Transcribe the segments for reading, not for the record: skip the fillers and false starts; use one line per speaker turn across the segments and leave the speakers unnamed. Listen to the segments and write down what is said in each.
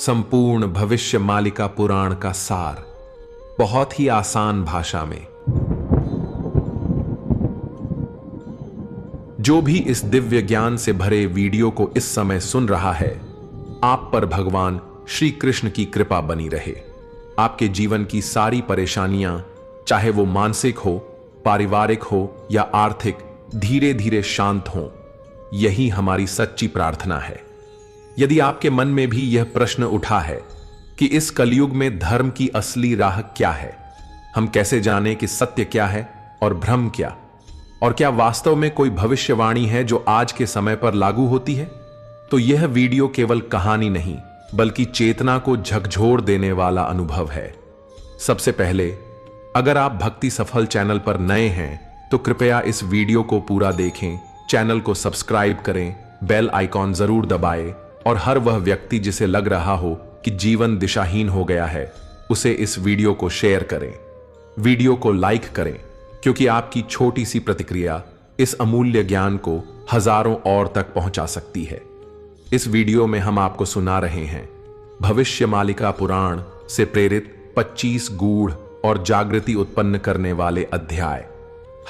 संपूर्ण भविष्य मालिका पुराण का सार बहुत ही आसान भाषा में। जो भी इस दिव्य ज्ञान से भरे वीडियो को इस समय सुन रहा है, आप पर भगवान श्री कृष्ण की कृपा बनी रहे। आपके जीवन की सारी परेशानियां, चाहे वो मानसिक हो, पारिवारिक हो या आर्थिक, धीरे धीरे शांत हों। यही हमारी सच्ची प्रार्थना है। यदि आपके मन में भी यह प्रश्न उठा है कि इस कलयुग में धर्म की असली राह क्या है, हम कैसे जानें कि सत्य क्या है और भ्रम क्या, और क्या वास्तव में कोई भविष्यवाणी है जो आज के समय पर लागू होती है, तो यह वीडियो केवल कहानी नहीं बल्कि चेतना को झकझोर देने वाला अनुभव है। सबसे पहले, अगर आप भक्ति सफल चैनल पर नए हैं तो कृपया इस वीडियो को पूरा देखें, चैनल को सब्सक्राइब करें, बेल आइकॉन जरूर दबाएं और हर वह व्यक्ति जिसे लग रहा हो कि जीवन दिशाहीन हो गया है, उसे इस वीडियो को शेयर करें। वीडियो को लाइक करें, क्योंकि आपकी छोटी सी प्रतिक्रिया इस अमूल्य ज्ञान को हजारों और तक पहुंचा सकती है। इस वीडियो में हम आपको सुना रहे हैं भविष्य मालिका पुराण से प्रेरित 25 गूढ़ और जागृति उत्पन्न करने वाले अध्याय।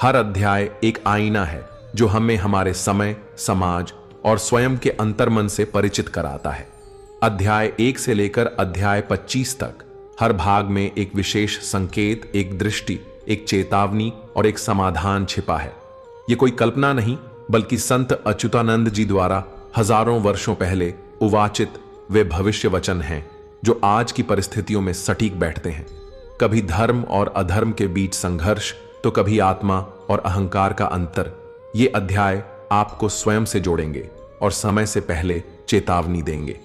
हर अध्याय एक आईना है जो हमें हमारे समय, समाज और स्वयं के अंतर्मन से परिचित कराता है। अध्याय 1 से लेकर अध्याय 25 तक हर भाग में एक विशेष संकेत, एक दृष्टि, एक चेतावनी और एक समाधान छिपा है। यह कोई कल्पना नहीं बल्कि संत अच्युतानंद जी द्वारा हजारों वर्षों पहले उवाचित वे भविष्य वचन हैं जो आज की परिस्थितियों में सटीक बैठते हैं। कभी धर्म और अधर्म के बीच संघर्ष, तो कभी आत्मा और अहंकार का अंतर। ये अध्याय आपको स्वयं से जोड़ेंगे और समय से पहले चेतावनी देंगे।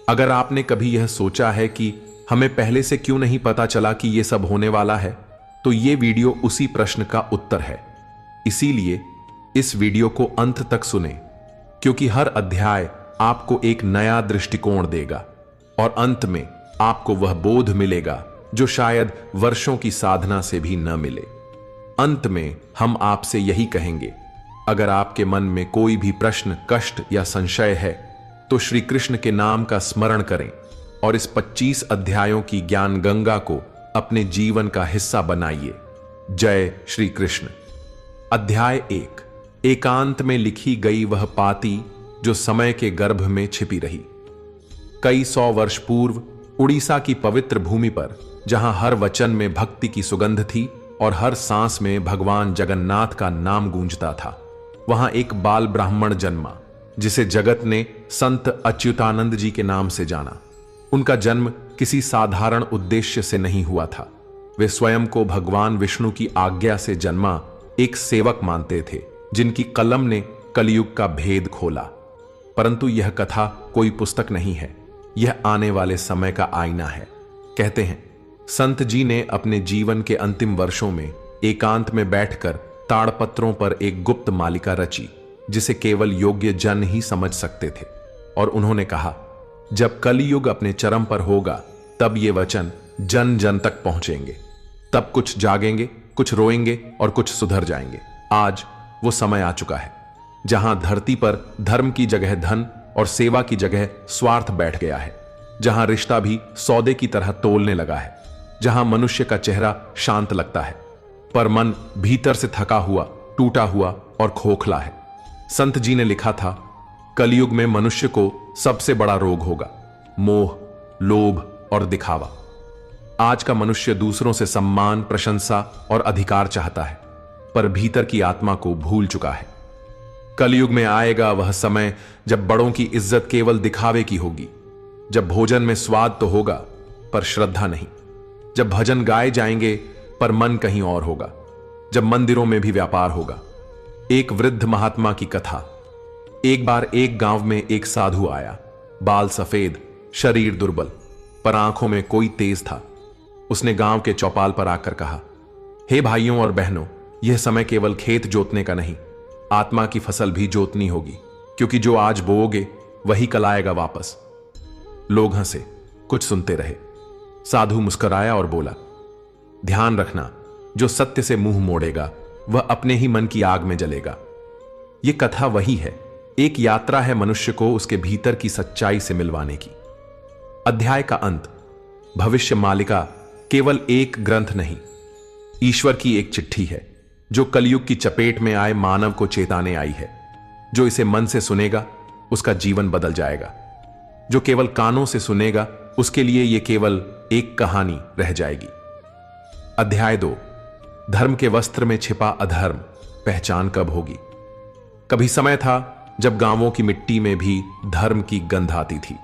अगर आपने कभी यह सोचा है कि हमें पहले से क्यों नहीं पता चला कि यह सब होने वाला है, तो यह वीडियो उसी प्रश्न का उत्तर है। इसीलिए इस वीडियो को अंत तक सुने, क्योंकि हर अध्याय आपको एक नया दृष्टिकोण देगा और अंत में आपको वह बोध मिलेगा जो शायद वर्षों की साधना से भी न मिले। अंत में हम आपसे यही कहेंगे, अगर आपके मन में कोई भी प्रश्न, कष्ट या संशय है तो श्री कृष्ण के नाम का स्मरण करें और इस 25 अध्यायों की ज्ञान गंगा को अपने जीवन का हिस्सा बनाइए। जय श्री कृष्ण। अध्याय 1, एकांत में लिखी गई वह पाती जो समय के गर्भ में छिपी रही। कई 100 वर्ष पूर्व उड़ीसा की पवित्र भूमि पर, जहां हर वचन में भक्ति की सुगंध थी और हर सांस में भगवान जगन्नाथ का नाम गूंजता था, वहां एक बाल ब्राह्मण जन्मा जिसे जगत ने संत अच्युतानंद जी के नाम से जाना। उनका जन्म किसी साधारण उद्देश्य से नहीं हुआ था। वे स्वयं को भगवान विष्णु की आज्ञा से जन्मा एक सेवक मानते थे, जिनकी कलम ने कलयुग का भेद खोला। परंतु यह कथा कोई पुस्तक नहीं है, यह आने वाले समय का आईना है। कहते हैं, संत जी ने अपने जीवन के अंतिम वर्षों में एकांत में बैठकर ताड़पत्रों पर एक गुप्त मालिका रची, जिसे केवल योग्य जन ही समझ सकते थे। और उन्होंने कहा, जब कलयुग अपने चरम पर होगा तब ये वचन जन जन तक पहुंचेंगे। तब कुछ जागेंगे, कुछ रोएंगे और कुछ सुधर जाएंगे। आज वो समय आ चुका है जहां धरती पर धर्म की जगह धन और सेवा की जगह स्वार्थ बैठ गया है, जहां रिश्ता भी सौदे की तरह तोलने लगा है, जहां मनुष्य का चेहरा शांत लगता है पर मन भीतर से थका हुआ, टूटा हुआ और खोखला है। संत जी ने लिखा था, कलयुग में मनुष्य को सबसे बड़ा रोग होगा मोह, लोभ और दिखावा। आज का मनुष्य दूसरों से सम्मान, प्रशंसा और अधिकार चाहता है, पर भीतर की आत्मा को भूल चुका है। कलयुग में आएगा वह समय जब बड़ों की इज्जत केवल दिखावे की होगी, जब भोजन में स्वाद तो होगा पर श्रद्धा नहीं, जब भजन गाए जाएंगे पर मन कहीं और होगा, जब मंदिरों में भी व्यापार होगा। एक वृद्ध महात्मा की कथा। एक बार एक गांव में एक साधु आया, बाल सफेद, शरीर दुर्बल, पर आंखों में कोई तेज था। उसने गांव के चौपाल पर आकर कहा, हे भाइयों और बहनों, यह समय केवल खेत जोतने का नहीं, आत्मा की फसल भी जोतनी होगी, क्योंकि जो आज बोओगे वही कल आएगा वापस। लोग हंसे, कुछ सुनते रहे। साधु मुस्कुराया और बोला, ध्यान रखना, जो सत्य से मुंह मोड़ेगा वह अपने ही मन की आग में जलेगा। यह कथा वही है, एक यात्रा है मनुष्य को उसके भीतर की सच्चाई से मिलवाने की। अध्याय का अंत। भविष्य मालिका केवल एक ग्रंथ नहीं, ईश्वर की एक चिट्ठी है जो कलयुग की चपेट में आए मानव को चेताने आई है। जो इसे मन से सुनेगा उसका जीवन बदल जाएगा, जो केवल कानों से सुनेगा उसके लिए यह केवल एक कहानी रह जाएगी। अध्याय 2। धर्म के वस्त्र में छिपा अधर्म, पहचान कब होगी। कभी समय था जब गांवों की मिट्टी में भी धर्म की गंध आती थी,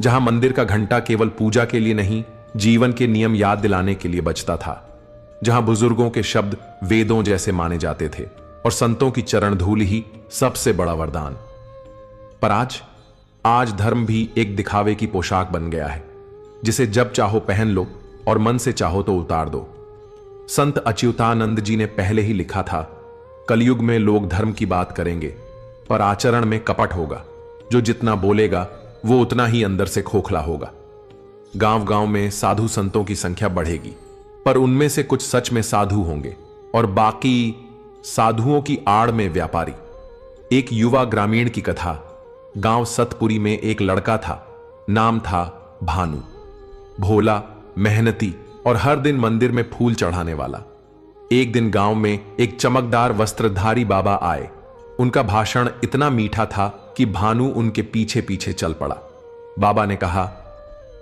जहां मंदिर का घंटा केवल पूजा के लिए नहीं, जीवन के नियम याद दिलाने के लिए बजता था, जहां बुजुर्गों के शब्द वेदों जैसे माने जाते थे और संतों की चरण धूल ही सबसे बड़ा वरदान। पर आज धर्म भी एक दिखावे की पोशाक बन गया है, जिसे जब चाहो पहन लो और मन से चाहो तो उतार दो। संत अच्युतानंद जी ने पहले ही लिखा था, कलयुग में लोग धर्म की बात करेंगे पर आचरण में कपट होगा। जो जितना बोलेगा वो उतना ही अंदर से खोखला होगा। गांव गांव में साधु संतों की संख्या बढ़ेगी, पर उनमें से कुछ सच में साधु होंगे और बाकी साधुओं की आड़ में व्यापारी। एक युवा ग्रामीण की कथा। गांव सतपुरी में एक लड़का था, नाम था भानु। भोला, मेहनती और हर दिन मंदिर में फूल चढ़ाने वाला। एक दिन गांव में एक चमकदार वस्त्रधारी बाबा आए। उनका भाषण इतना मीठा था कि भानु उनके पीछे पीछे चल पड़ा। बाबा ने कहा,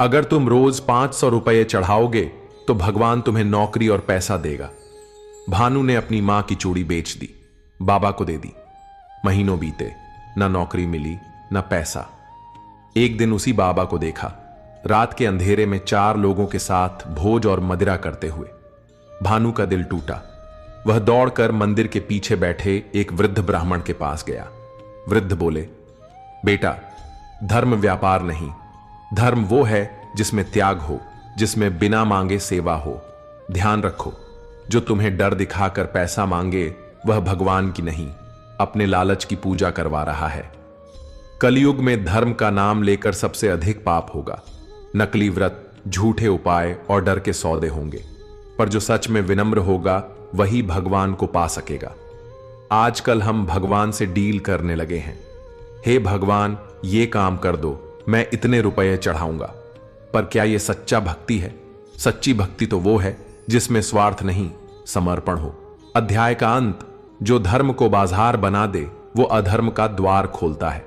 अगर तुम रोज 500 रुपये चढ़ाओगे तो भगवान तुम्हें नौकरी और पैसा देगा। भानु ने अपनी मां की चूड़ी बेच दी, बाबा को दे दी। महीनों बीते, ना नौकरी मिली ना पैसा। एक दिन उसी बाबा को देखा, रात के अंधेरे में 4 लोगों के साथ भोज और मदिरा करते हुए। भानु का दिल टूटा। वह दौड़कर मंदिर के पीछे बैठे एक वृद्ध ब्राह्मण के पास गया। वृद्ध बोले, बेटा, धर्म व्यापार नहीं, धर्म वो है जिसमें त्याग हो, जिसमें बिना मांगे सेवा हो। ध्यान रखो, जो तुम्हें डर दिखाकर पैसा मांगे वह भगवान की नहीं, अपने लालच की पूजा करवा रहा है। कलयुग में धर्म का नाम लेकर सबसे अधिक पाप होगा। नकली व्रत, झूठे उपाय और डर के सौदे होंगे, पर जो सच में विनम्र होगा वही भगवान को पा सकेगा। आजकल हम भगवान से डील करने लगे हैं। हे भगवान, ये काम कर दो, मैं इतने रुपए चढ़ाऊंगा। पर क्या यह सच्चा भक्ति है? सच्ची भक्ति तो वो है जिसमें स्वार्थ नहीं, समर्पण हो। अध्याय का अंत। जो धर्म को बाजार बना दे वो अधर्म का द्वार खोलता है।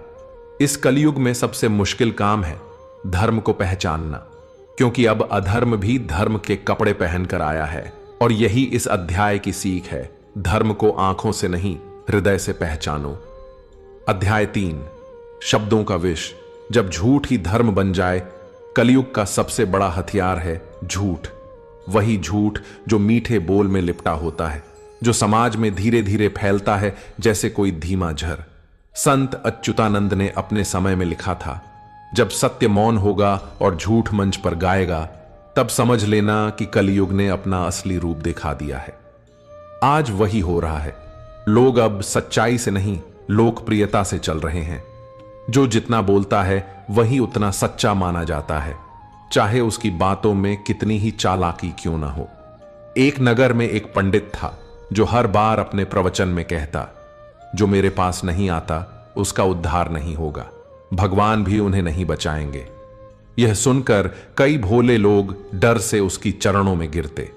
इस कलयुग में सबसे मुश्किल काम है धर्म को पहचानना, क्योंकि अब अधर्म भी धर्म के कपड़े पहनकर आया है। और यही इस अध्याय की सीख है, धर्म को आंखों से नहीं हृदय से पहचानो। अध्याय 3। शब्दों का विष। जब झूठ ही धर्म बन जाए। कलयुग का सबसे बड़ा हथियार है झूठ। वही झूठ जो मीठे बोल में लिपटा होता है, जो समाज में धीरे धीरे फैलता है जैसे कोई धीमा झर। संत अच्युतानंद ने अपने समय में लिखा था, जब सत्य मौन होगा और झूठ मंच पर गाएगा, तब समझ लेना कि कलयुग ने अपना असली रूप दिखा दिया है। आज वही हो रहा है। लोग अब सच्चाई से नहीं, लोकप्रियता से चल रहे हैं। जो जितना बोलता है वही उतना सच्चा माना जाता है, चाहे उसकी बातों में कितनी ही चालाकी क्यों ना हो। एक नगर में एक पंडित था जो हर बार अपने प्रवचन में कहता, जो मेरे पास नहीं आता उसका उद्धार नहीं होगा, भगवान भी उन्हें नहीं बचाएंगे। यह सुनकर कई भोले लोग डर से उसकी चरणों में गिरते।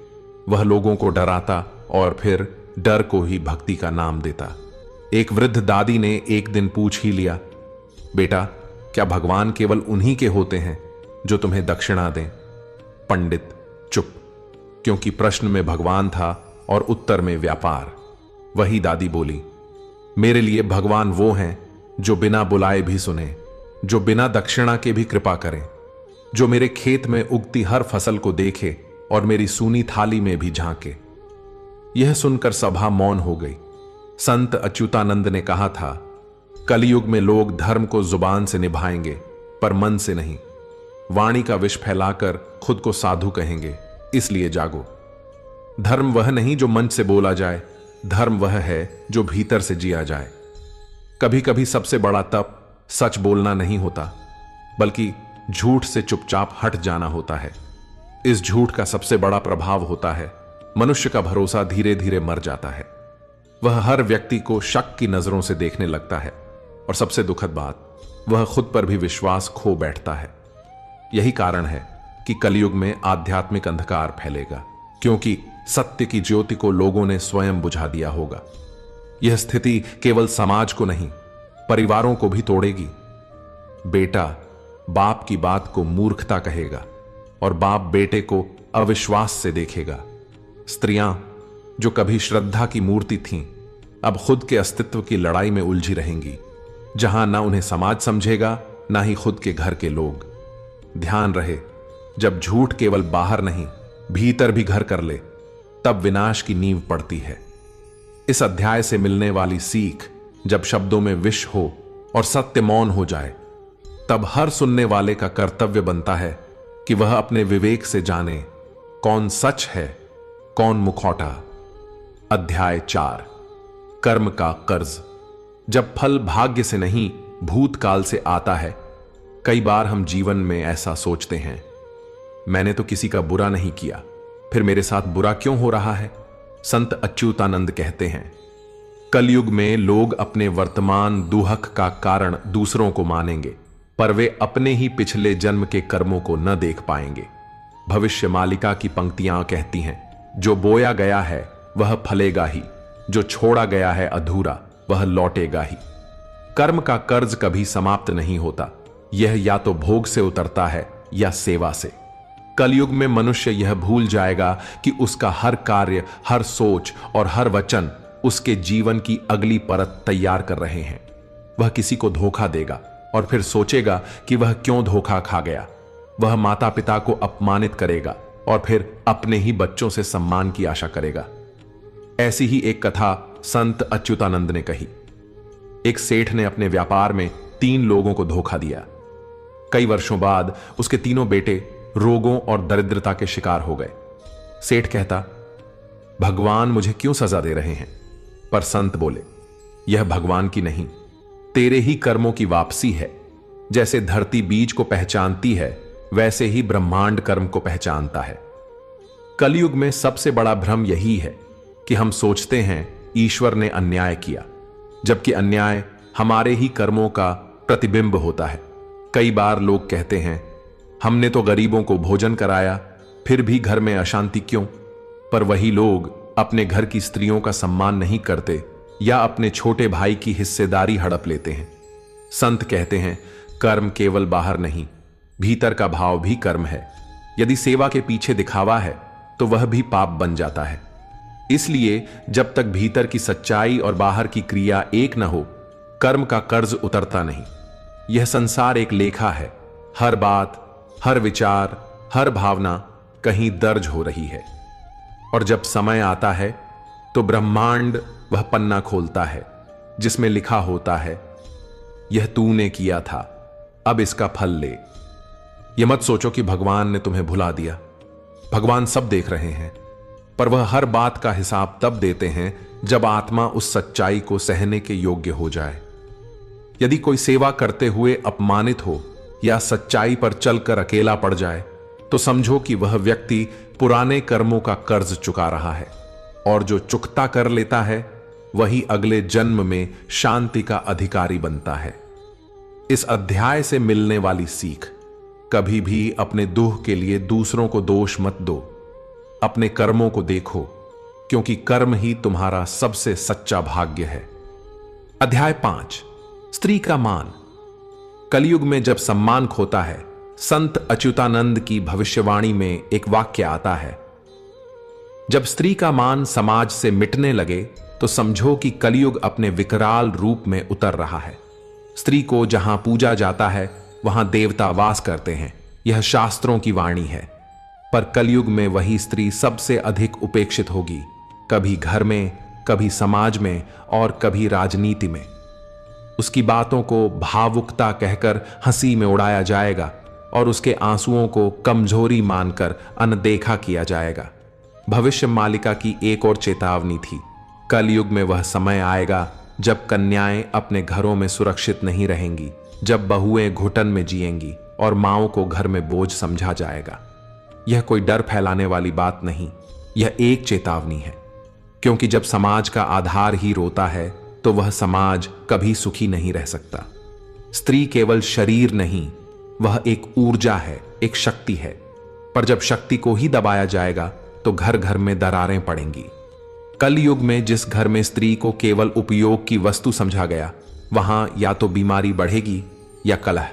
वह लोगों को डराता और फिर डर को ही भक्ति का नाम देता। एक वृद्ध दादी ने एक दिन पूछ ही लिया, बेटा, क्या भगवान केवल उन्हीं के होते हैं जो तुम्हें दक्षिणा दें? पंडित चुप, क्योंकि प्रश्न में भगवान था और उत्तर में व्यापार। वही दादी बोली, मेरे लिए भगवान वो हैं जो बिना बुलाए भी सुने, जो बिना दक्षिणा के भी कृपा करें, जो मेरे खेत में उगती हर फसल को देखे और मेरी सूनी थाली में भी झांके। यह सुनकर सभा मौन हो गई। संत अच्युतानंद ने कहा था, कलयुग में लोग धर्म को जुबान से निभाएंगे पर मन से नहीं। वाणी का विष फैलाकर खुद को साधु कहेंगे, इसलिए जागो। धर्म वह नहीं जो मंच से बोला जाए, धर्म वह है जो भीतर से जिया जाए। कभी कभी सबसे बड़ा तप सच बोलना नहीं होता, बल्कि झूठ से चुपचाप हट जाना होता है। इस झूठ का सबसे बड़ा प्रभाव होता है, मनुष्य का भरोसा धीरे धीरे मर जाता है। वह हर व्यक्ति को शक की नजरों से देखने लगता है और सबसे दुखद बात, वह खुद पर भी विश्वास खो बैठता है। यही कारण है कि कलयुग में आध्यात्मिक अंधकार फैलेगा, क्योंकि सत्य की ज्योति को लोगों ने स्वयं बुझा दिया होगा। यह स्थिति केवल समाज को नहीं, परिवारों को भी तोड़ेगी। बेटा बाप की बात को मूर्खता कहेगा और बाप बेटे को अविश्वास से देखेगा। स्त्रियां जो कभी श्रद्धा की मूर्ति थीं, अब खुद के अस्तित्व की लड़ाई में उलझी रहेंगी, जहां ना उन्हें समाज समझेगा, ना ही खुद के घर के लोग। ध्यान रहे, जब झूठ केवल बाहर नहीं भीतर भी घर कर ले, तब विनाश की नींव पड़ती है। इस अध्याय से मिलने वाली सीख, जब शब्दों में विष हो और सत्य मौन हो जाए, तब हर सुनने वाले का कर्तव्य बनता है कि वह अपने विवेक से जाने कौन सच है, कौन मुखौटा। अध्याय 4, कर्म का कर्ज। जब फल भाग्य से नहीं भूतकाल से आता है, कई बार हम जीवन में ऐसा सोचते हैं, मैंने तो किसी का बुरा नहीं किया, फिर मेरे साथ बुरा क्यों हो रहा है। संत अच्युतानंद कहते हैं, कलयुग में लोग अपने वर्तमान दुहक का कारण दूसरों को मानेंगे, पर वे अपने ही पिछले जन्म के कर्मों को न देख पाएंगे। भविष्य मालिका की पंक्तियां कहती हैं, जो बोया गया है वह फलेगा ही, जो छोड़ा गया है अधूरा वह लौटेगा ही। कर्म का कर्ज कभी समाप्त नहीं होता, यह या तो भोग से उतरता है या सेवा से। कलयुग में मनुष्य यह भूल जाएगा कि उसका हर कार्य, हर सोच और हर वचन उसके जीवन की अगली परत तैयार कर रहे हैं। वह किसी को धोखा देगा और फिर सोचेगा कि वह क्यों धोखा खा गया। वह माता पिता को अपमानित करेगा और फिर अपने ही बच्चों से सम्मान की आशा करेगा। ऐसी ही एक कथा संत अच्युतानंद ने कही। एक सेठ ने अपने व्यापार में 3 लोगों को धोखा दिया। कई वर्षों बाद उसके तीनों बेटे रोगों और दरिद्रता के शिकार हो गए। सेठ कहता, भगवान मुझे क्यों सजा दे रहे हैं? पर संत बोले, यह भगवान की नहीं, तेरे ही कर्मों की वापसी है। जैसे धरती बीज को पहचानती है, वैसे ही ब्रह्मांड कर्म को पहचानता है। कलयुग में सबसे बड़ा भ्रम यही है कि हम सोचते हैं ईश्वर ने अन्याय किया, जबकि अन्याय हमारे ही कर्मों का प्रतिबिंब होता है। कई बार लोग कहते हैं, हमने तो गरीबों को भोजन कराया, फिर भी घर में अशांति क्यों? पर वही लोग अपने घर की स्त्रियों का सम्मान नहीं करते या अपने छोटे भाई की हिस्सेदारी हड़प लेते हैं। संत कहते हैं, कर्म केवल बाहर नहीं, भीतर का भाव भी कर्म है। यदि सेवा के पीछे दिखावा है तो वह भी पाप बन जाता है। इसलिए जब तक भीतर की सच्चाई और बाहर की क्रिया एक न हो, कर्म का कर्ज उतरता नहीं। यह संसार एक लेखा है, हर बात, हर विचार, हर भावना कहीं दर्ज हो रही है। और जब समय आता है तो ब्रह्मांड वह पन्ना खोलता है जिसमें लिखा होता है, यह तूने किया था, अब इसका फल ले। यह मत सोचो कि भगवान ने तुम्हें भुला दिया। भगवान सब देख रहे हैं, पर वह हर बात का हिसाब तब देते हैं जब आत्मा उस सच्चाई को सहने के योग्य हो जाए। यदि कोई सेवा करते हुए अपमानित हो या सच्चाई पर चलकर अकेला पड़ जाए, तो समझो कि वह व्यक्ति पुराने कर्मों का कर्ज चुका रहा है, और जो चुकता कर लेता है वही अगले जन्म में शांति का अधिकारी बनता है। इस अध्याय से मिलने वाली सीख, कभी भी अपने दुख के लिए दूसरों को दोष मत दो, अपने कर्मों को देखो, क्योंकि कर्म ही तुम्हारा सबसे सच्चा भाग्य है। अध्याय 5, स्त्री का मान। कलयुग में जब सम्मान खोता है, संत अच्युतानंद की भविष्यवाणी में एक वाक्य आता है, जब स्त्री का मान समाज से मिटने लगे तो समझो कि कलयुग अपने विकराल रूप में उतर रहा है। स्त्री को जहां पूजा जाता है वहां देवता वास करते हैं, यह शास्त्रों की वाणी है। पर कलयुग में वही स्त्री सबसे अधिक उपेक्षित होगी, कभी घर में, कभी समाज में और कभी राजनीति में। उसकी बातों को भावुकता कहकर हंसी में उड़ाया जाएगा और उसके आंसुओं को कमजोरी मानकर अनदेखा किया जाएगा। भविष्य मालिका की एक और चेतावनी थी, कलयुग में वह समय आएगा जब कन्याएं अपने घरों में सुरक्षित नहीं रहेंगी, जब बहुएं घुटन में जिएंगी और माओं को घर में बोझ समझा जाएगा। यह कोई डर फैलाने वाली बात नहीं, यह एक चेतावनी है, क्योंकि जब समाज का आधार ही रोता है तो वह समाज कभी सुखी नहीं रह सकता। स्त्री केवल शरीर नहीं, वह एक ऊर्जा है एक शक्ति है, पर जब शक्ति को ही दबाया जाएगा तो घर घर में दरारें पड़ेंगी। कल युग में जिस घर में स्त्री को केवल उपयोग की वस्तु समझा गया, वहां या तो बीमारी बढ़ेगी या कलह,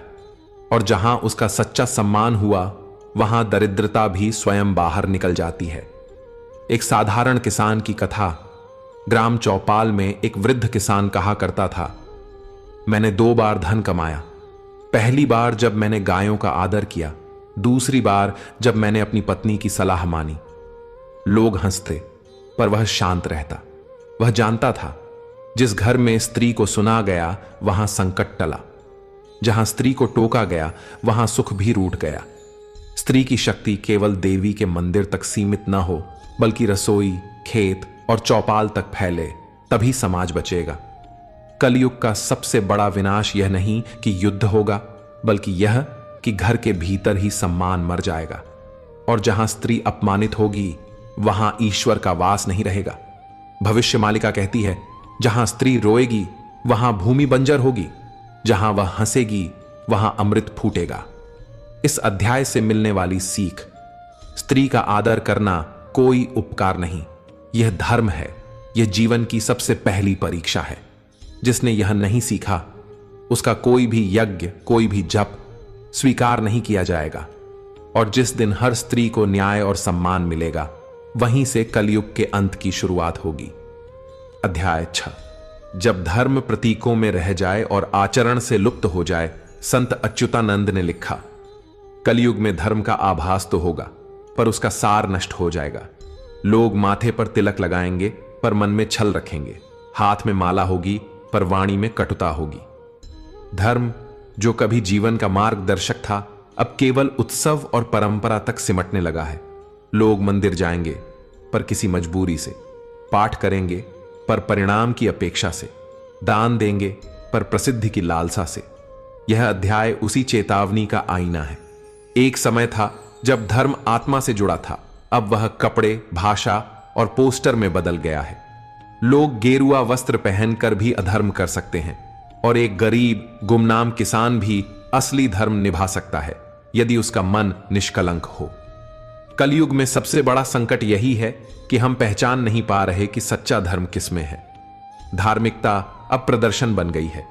और जहां उसका सच्चा सम्मान हुआ, वहां दरिद्रता भी स्वयं बाहर निकल जाती है। एक साधारण किसान की कथा। ग्राम चौपाल में एक वृद्ध किसान कहा करता था, मैंने 2 बार धन कमाया। पहली बार जब मैंने गायों का आदर किया, दूसरी बार जब मैंने अपनी पत्नी की सलाह मानी। लोग हंसते, पर वह शांत रहता। वह जानता था, जिस घर में स्त्री को सुना गया वहां संकट टला, जहां स्त्री को टोका गया वहां सुख भी रूठ गया। स्त्री की शक्ति केवल देवी के मंदिर तक सीमित न हो, बल्कि रसोई, खेत और चौपाल तक फैले, तभी समाज बचेगा। कलयुग का सबसे बड़ा विनाश यह नहीं कि युद्ध होगा, बल्कि यह कि घर के भीतर ही सम्मान मर जाएगा, और जहां स्त्री अपमानित होगी वहां ईश्वर का वास नहीं रहेगा। भविष्य मालिका कहती है, जहां स्त्री रोएगी वहां भूमि बंजर होगी, जहां वह हंसेगी वहां अमृत फूटेगा। इस अध्याय से मिलने वाली सीख, स्त्री का आदर करना कोई उपकार नहीं, यह धर्म है। यह जीवन की सबसे पहली परीक्षा है। जिसने यह नहीं सीखा, उसका कोई भी यज्ञ, कोई भी जप स्वीकार नहीं किया जाएगा। और जिस दिन हर स्त्री को न्याय और सम्मान मिलेगा, वहीं से कलयुग के अंत की शुरुआत होगी। अध्याय 6। जब धर्म प्रतीकों में रह जाए और आचरण से लुप्त हो जाए। संत अच्युतानंद ने लिखा, कलयुग में धर्म का आभास तो होगा, पर उसका सार नष्ट हो जाएगा। लोग माथे पर तिलक लगाएंगे, पर मन में छल रखेंगे। हाथ में माला होगी, पर वाणी में कटुता होगी। धर्म, जो कभी जीवन का मार्गदर्शक था, अब केवल उत्सव और परंपरा तक सिमटने लगा है। लोग मंदिर जाएंगे, पर किसी मजबूरी से। पाठ करेंगे, पर परिणाम की अपेक्षा से। दान देंगे, पर प्रसिद्धि की लालसा से। यह अध्याय उसी चेतावनी का आईना है। एक समय था जब धर्म आत्मा से जुड़ा था, अब वह कपड़े, भाषा और पोस्टर में बदल गया है। लोग गेरुआ वस्त्र पहनकर भी अधर्म कर सकते हैं, और एक गरीब गुमनाम किसान भी असली धर्म निभा सकता है, यदि उसका मन निष्कलंक हो। कलयुग में सबसे बड़ा संकट यही है कि हम पहचान नहीं पा रहे कि सच्चा धर्म किसमें है। धार्मिकता अब प्रदर्शन बन गई है।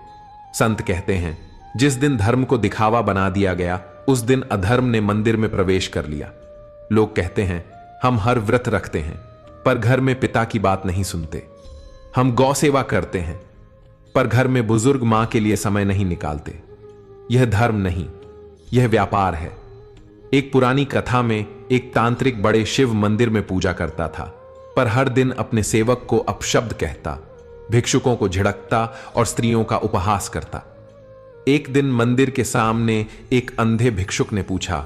संत कहते हैं, जिस दिन धर्म को दिखावा बना दिया गया, उस दिन अधर्म ने मंदिर में प्रवेश कर लिया। लोग कहते हैं, हम हर व्रत रखते हैं, पर घर में पिता की बात नहीं सुनते। हम गौ सेवा करते हैं, पर घर में बुजुर्ग मां के लिए समय नहीं निकालते। यह धर्म नहीं, यह व्यापार है। एक पुरानी कथा में एक तांत्रिक बड़े शिव मंदिर में पूजा करता था, पर हर दिन अपने सेवक को अपशब्द कहता, भिक्षुकों को झिड़कता और स्त्रियों का उपहास करता। एक दिन मंदिर के सामने एक अंधे भिक्षुक ने पूछा,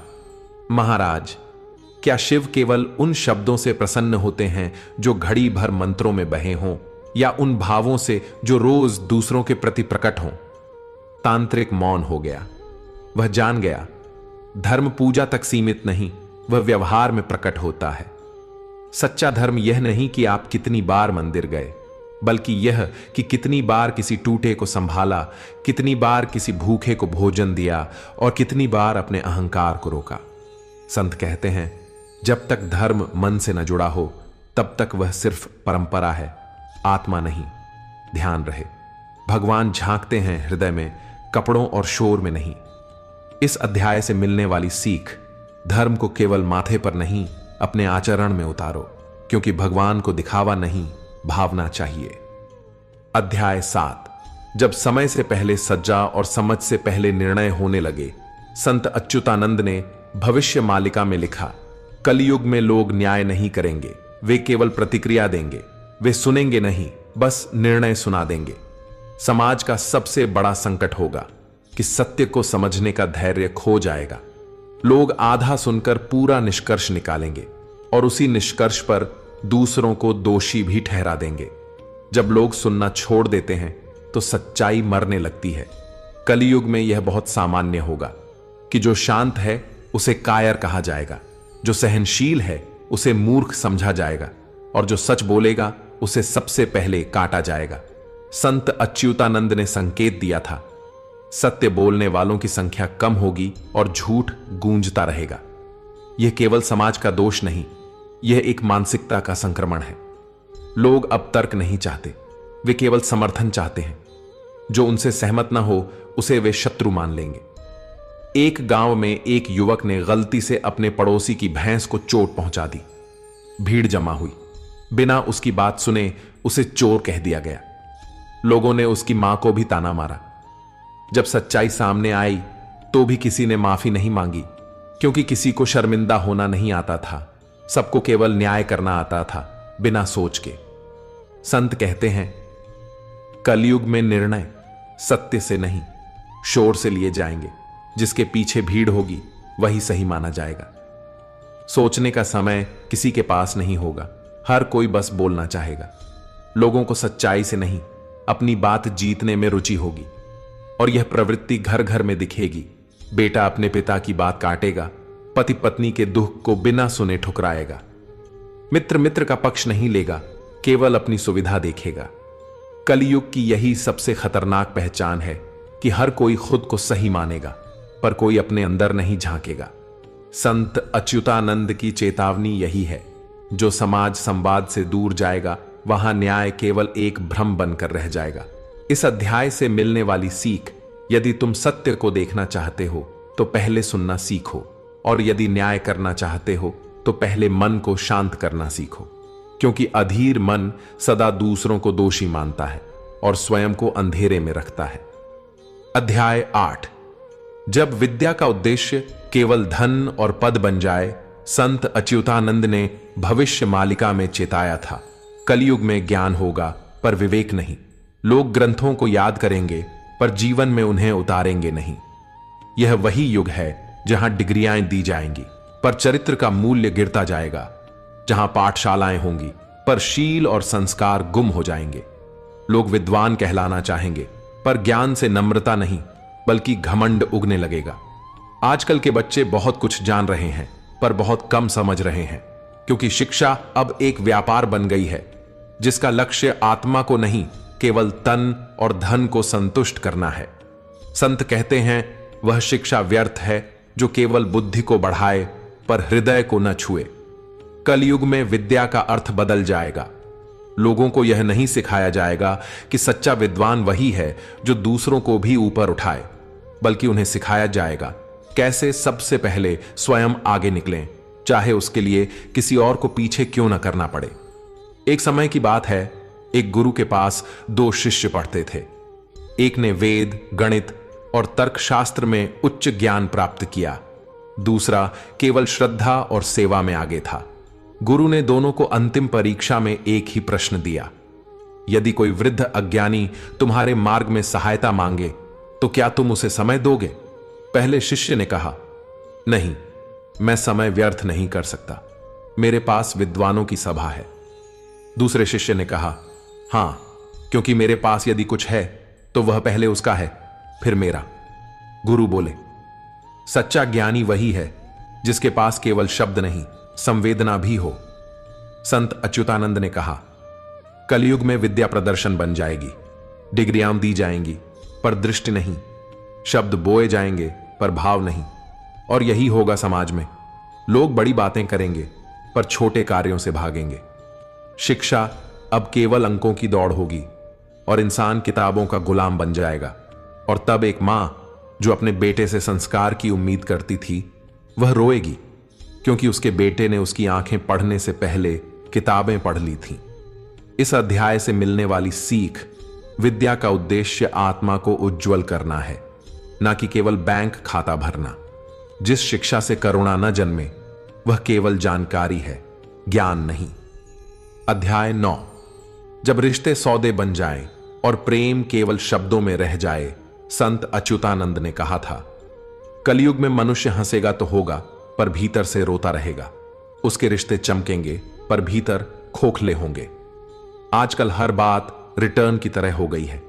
महाराज, क्या शिव केवल उन शब्दों से प्रसन्न होते हैं जो घड़ी भर मंत्रों में बहे हों, या उन भावों से जो रोज दूसरों के प्रति प्रकट हों? तांत्रिक मौन हो गया। वह जान गया, धर्म पूजा तक सीमित नहीं, वह व्यवहार में प्रकट होता है। सच्चा धर्म यह नहीं कि आप कितनी बार मंदिर गए, बल्कि यह कि कितनी बार किसी टूटे को संभाला, कितनी बार किसी भूखे को भोजन दिया, और कितनी बार अपने अहंकार को रोका। संत कहते हैं, जब तक धर्म मन से न जुड़ा हो, तब तक वह सिर्फ परंपरा है, आत्मा नहीं। ध्यान रहे, भगवान झांकते हैं हृदय में, कपड़ों और शोर में नहीं। इस अध्याय से मिलने वाली सीख, धर्म को केवल माथे पर नहीं, अपने आचरण में उतारो, क्योंकि भगवान को दिखावा नहीं, भावना चाहिए। अध्याय 7। जब समय से पहले सज्जा और समझ से पहले निर्णय होने लगे। संत अच्युतानंद ने भविष्य मालिका में लिखा, कलयुग में लोग न्याय नहीं करेंगे, वे केवल प्रतिक्रिया देंगे। वे सुनेंगे नहीं, बस निर्णय सुना देंगे। समाज का सबसे बड़ा संकट होगा कि सत्य को समझने का धैर्य खो जाएगा। लोग आधा सुनकर पूरा निष्कर्ष निकालेंगे, और उसी निष्कर्ष पर दूसरों को दोषी भी ठहरा देंगे। जब लोग सुनना छोड़ देते हैं, तो सच्चाई मरने लगती है। कलयुग में यह बहुत सामान्य होगा कि जो शांत है उसे कायर कहा जाएगा, जो सहनशील है उसे मूर्ख समझा जाएगा, और जो सच बोलेगा उसे सबसे पहले काटा जाएगा। संत अच्युतानंद ने संकेत दिया था, सत्य बोलने वालों की संख्या कम होगी और झूठ गूंजता रहेगा। यह केवल समाज का दोष नहीं, यह एक मानसिकता का संक्रमण है। लोग अब तर्क नहीं चाहते, वे केवल समर्थन चाहते हैं। जो उनसे सहमत ना हो उसे वे शत्रु मान लेंगे। एक गांव में एक युवक ने गलती से अपने पड़ोसी की भैंस को चोट पहुंचा दी। भीड़ जमा हुई। बिना उसकी बात सुने उसे चोर कह दिया गया। लोगों ने उसकी मां को भी ताना मारा। जब सच्चाई सामने आई तो भी किसी ने माफी नहीं मांगी, क्योंकि किसी को शर्मिंदा होना नहीं आता था। सबको केवल न्याय करना आता था, बिना सोच के। संत कहते हैं, कलयुग में निर्णय सत्य से नहीं, शोर से लिए जाएंगे। जिसके पीछे भीड़ होगी वही सही माना जाएगा। सोचने का समय किसी के पास नहीं होगा। हर कोई बस बोलना चाहेगा। लोगों को सच्चाई से नहीं, अपनी बात जीतने में रुचि होगी, और यह प्रवृत्ति घर घर में दिखेगी। बेटा अपने पिता की बात काटेगा, पति पत्नी के दुख को बिना सुने ठुकराएगा। मित्र मित्र का पक्ष नहीं लेगा, केवल अपनी सुविधा देखेगा। कलयुग की यही सबसे खतरनाक पहचान है कि हर कोई खुद को सही मानेगा, पर कोई अपने अंदर नहीं झांकेगा। संत अच्युतानंद की चेतावनी यही है। जो समाज संवाद से दूर जाएगा, वहां न्याय केवल एक भ्रम बनकर रह जाएगा। इस अध्याय से मिलने वाली सीख, यदि तुम सत्य को देखना चाहते हो तो पहले सुनना सीखो, और यदि न्याय करना चाहते हो तो पहले मन को शांत करना सीखो, क्योंकि अधीर मन सदा दूसरों को दोषी मानता है और स्वयं को अंधेरे में रखता है। अध्याय 8। जब विद्या का उद्देश्य केवल धन और पद बन जाए, संत अच्युतानंद ने भविष्य मालिका में चेताया था, कलयुग में ज्ञान होगा पर विवेक नहीं। लोग ग्रंथों को याद करेंगे पर जीवन में उन्हें उतारेंगे नहीं। यह वही युग है जहां डिग्रियां दी जाएंगी पर चरित्र का मूल्य गिरता जाएगा, जहां पाठशालाएं होंगी पर शील और संस्कार गुम हो जाएंगे। लोग विद्वान कहलाना चाहेंगे पर ज्ञान से नम्रता नहीं बल्कि घमंड उगने लगेगा। आजकल के बच्चे बहुत कुछ जान रहे हैं पर बहुत कम समझ रहे हैं, क्योंकि शिक्षा अब एक व्यापार बन गई है जिसका लक्ष्य आत्मा को नहीं, केवल तन और धन को संतुष्ट करना है। संत कहते हैं, वह शिक्षा व्यर्थ है जो केवल बुद्धि को बढ़ाए पर हृदय को न छुए। कलयुग में विद्या का अर्थ बदल जाएगा। लोगों को यह नहीं सिखाया जाएगा कि सच्चा विद्वान वही है जो दूसरों को भी ऊपर उठाए, बल्कि उन्हें सिखाया जाएगा कैसे सबसे पहले स्वयं आगे निकलें, चाहे उसके लिए किसी और को पीछे क्यों न करना पड़े। एक समय की बात है, एक गुरु के पास 2 शिष्य पढ़ते थे। एक ने वेद, गणित और तर्कशास्त्र में उच्च ज्ञान प्राप्त किया, दूसरा केवल श्रद्धा और सेवा में आगे था। गुरु ने दोनों को अंतिम परीक्षा में एक ही प्रश्न दिया, यदि कोई वृद्ध अज्ञानी तुम्हारे मार्ग में सहायता मांगे तो क्या तुम उसे समय दोगे? पहले शिष्य ने कहा, नहीं, मैं समय व्यर्थ नहीं कर सकता, मेरे पास विद्वानों की सभा है। दूसरे शिष्य ने कहा, हां, क्योंकि मेरे पास यदि कुछ है तो वह पहले उसका है, फिर मेरा। गुरु बोले, सच्चा ज्ञानी वही है जिसके पास केवल शब्द नहीं, संवेदना भी हो। संत अच्युतानंद ने कहा, कलयुग में विद्या प्रदर्शन बन जाएगी, डिग्रियां दी जाएंगी पर दृष्टि नहीं, शब्द बोए जाएंगे पर भाव नहीं, और यही होगा समाज में। लोग बड़ी बातें करेंगे पर छोटे कार्यों से भागेंगे। शिक्षा अब केवल अंकों की दौड़ होगी और इंसान किताबों का गुलाम बन जाएगा। और तब एक मां जो अपने बेटे से संस्कार की उम्मीद करती थी, वह रोएगी, क्योंकि उसके बेटे ने उसकी आंखें पढ़ने से पहले किताबें पढ़ ली थीं। इस अध्याय से मिलने वाली सीख, विद्या का उद्देश्य आत्मा को उज्जवल करना है, ना कि केवल बैंक खाता भरना। जिस शिक्षा से करुणा न जन्मे वह केवल जानकारी है, ज्ञान नहीं। अध्याय 9। जब रिश्ते सौदे बन जाएं और प्रेम केवल शब्दों में रह जाए, संत अच्युतानंद ने कहा था, कलयुग में मनुष्य हंसेगा तो होगा पर भीतर से रोता रहेगा। उसके रिश्ते चमकेंगे पर भीतर खोखले होंगे। आजकल हर बात रिटर्न की तरह हो गई है।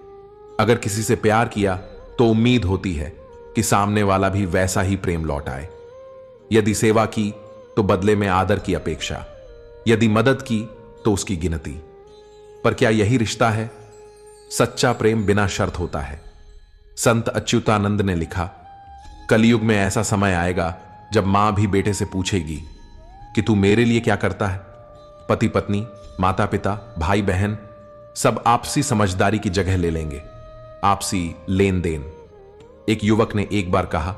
अगर किसी से प्यार किया तो उम्मीद होती है कि सामने वाला भी वैसा ही प्रेम लौट आए। यदि सेवा की तो बदले में आदर की अपेक्षा, यदि मदद की तो उसकी गिनती। पर क्या यही रिश्ता है? सच्चा प्रेम बिना शर्त होता है। संत अच्युतानंद ने लिखा, कलयुग में ऐसा समय आएगा जब मां भी बेटे से पूछेगी कि तू मेरे लिए क्या करता है। पति पत्नी, माता पिता, भाई बहन सब आपसी समझदारी की जगह ले लेंगे, आपसी लेन देन। एक युवक ने एक बार कहा,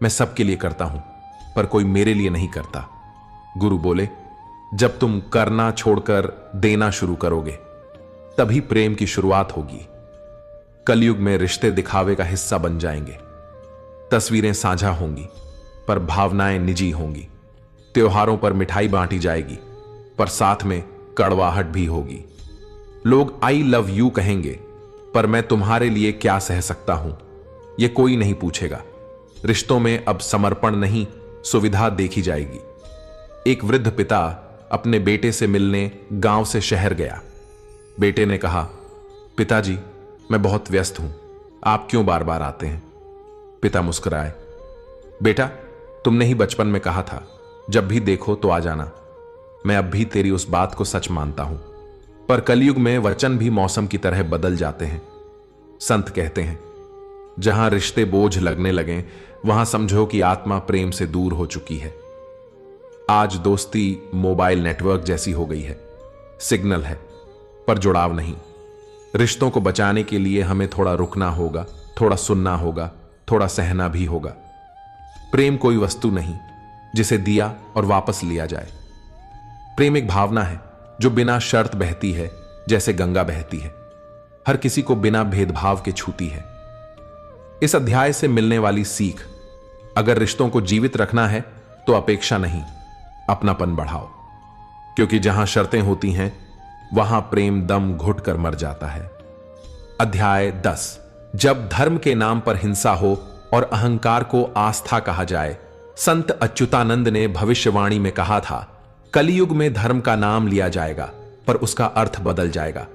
मैं सबके लिए करता हूं पर कोई मेरे लिए नहीं करता। गुरु बोले, जब तुम करना छोड़कर देना शुरू करोगे तभी प्रेम की शुरुआत होगी। कलयुग में रिश्ते दिखावे का हिस्सा बन जाएंगे। तस्वीरें साझा होंगी पर भावनाएं निजी होंगी। त्योहारों पर मिठाई बांटी जाएगी पर साथ में कड़वाहट भी होगी। लोग आई लव यू कहेंगे पर मैं तुम्हारे लिए क्या सह सकता हूं यह कोई नहीं पूछेगा। रिश्तों में अब समर्पण नहीं, सुविधा देखी जाएगी। एक वृद्ध पिता अपने बेटे से मिलने गांव से शहर गया। बेटे ने कहा, पिताजी मैं बहुत व्यस्त हूं, आप क्यों बार बार आते हैं। पिता मुस्कुराए, बेटा तुमने ही बचपन में कहा था जब भी देखो तो आ जाना। मैं अब भी तेरी उस बात को सच मानता हूं, पर कलयुग में वचन भी मौसम की तरह बदल जाते हैं। संत कहते हैं, जहां रिश्ते बोझ लगने लगे वहां समझो कि आत्मा प्रेम से दूर हो चुकी है। आज दोस्ती मोबाइल नेटवर्क जैसी हो गई है, सिग्नल है पर जुड़ाव नहीं। रिश्तों को बचाने के लिए हमें थोड़ा रुकना होगा, थोड़ा सुनना होगा, थोड़ा सहना भी होगा। प्रेम कोई वस्तु नहीं जिसे दिया और वापस लिया जाए। प्रेम एक भावना है जो बिना शर्त बहती है, जैसे गंगा बहती है, हर किसी को बिना भेदभाव के छूती है। इस अध्याय से मिलने वाली सीख, अगर रिश्तों को जीवित रखना है तो अपेक्षा नहीं, अपनापन बढ़ाओ, क्योंकि जहां शर्तें होती हैं वहां प्रेम दम घुट कर मर जाता है। अध्याय 10, जब धर्म के नाम पर हिंसा हो और अहंकार को आस्था कहा जाए। संत अच्युतानंद ने भविष्यवाणी में कहा था, कलयुग में धर्म का नाम लिया जाएगा पर उसका अर्थ बदल जाएगा।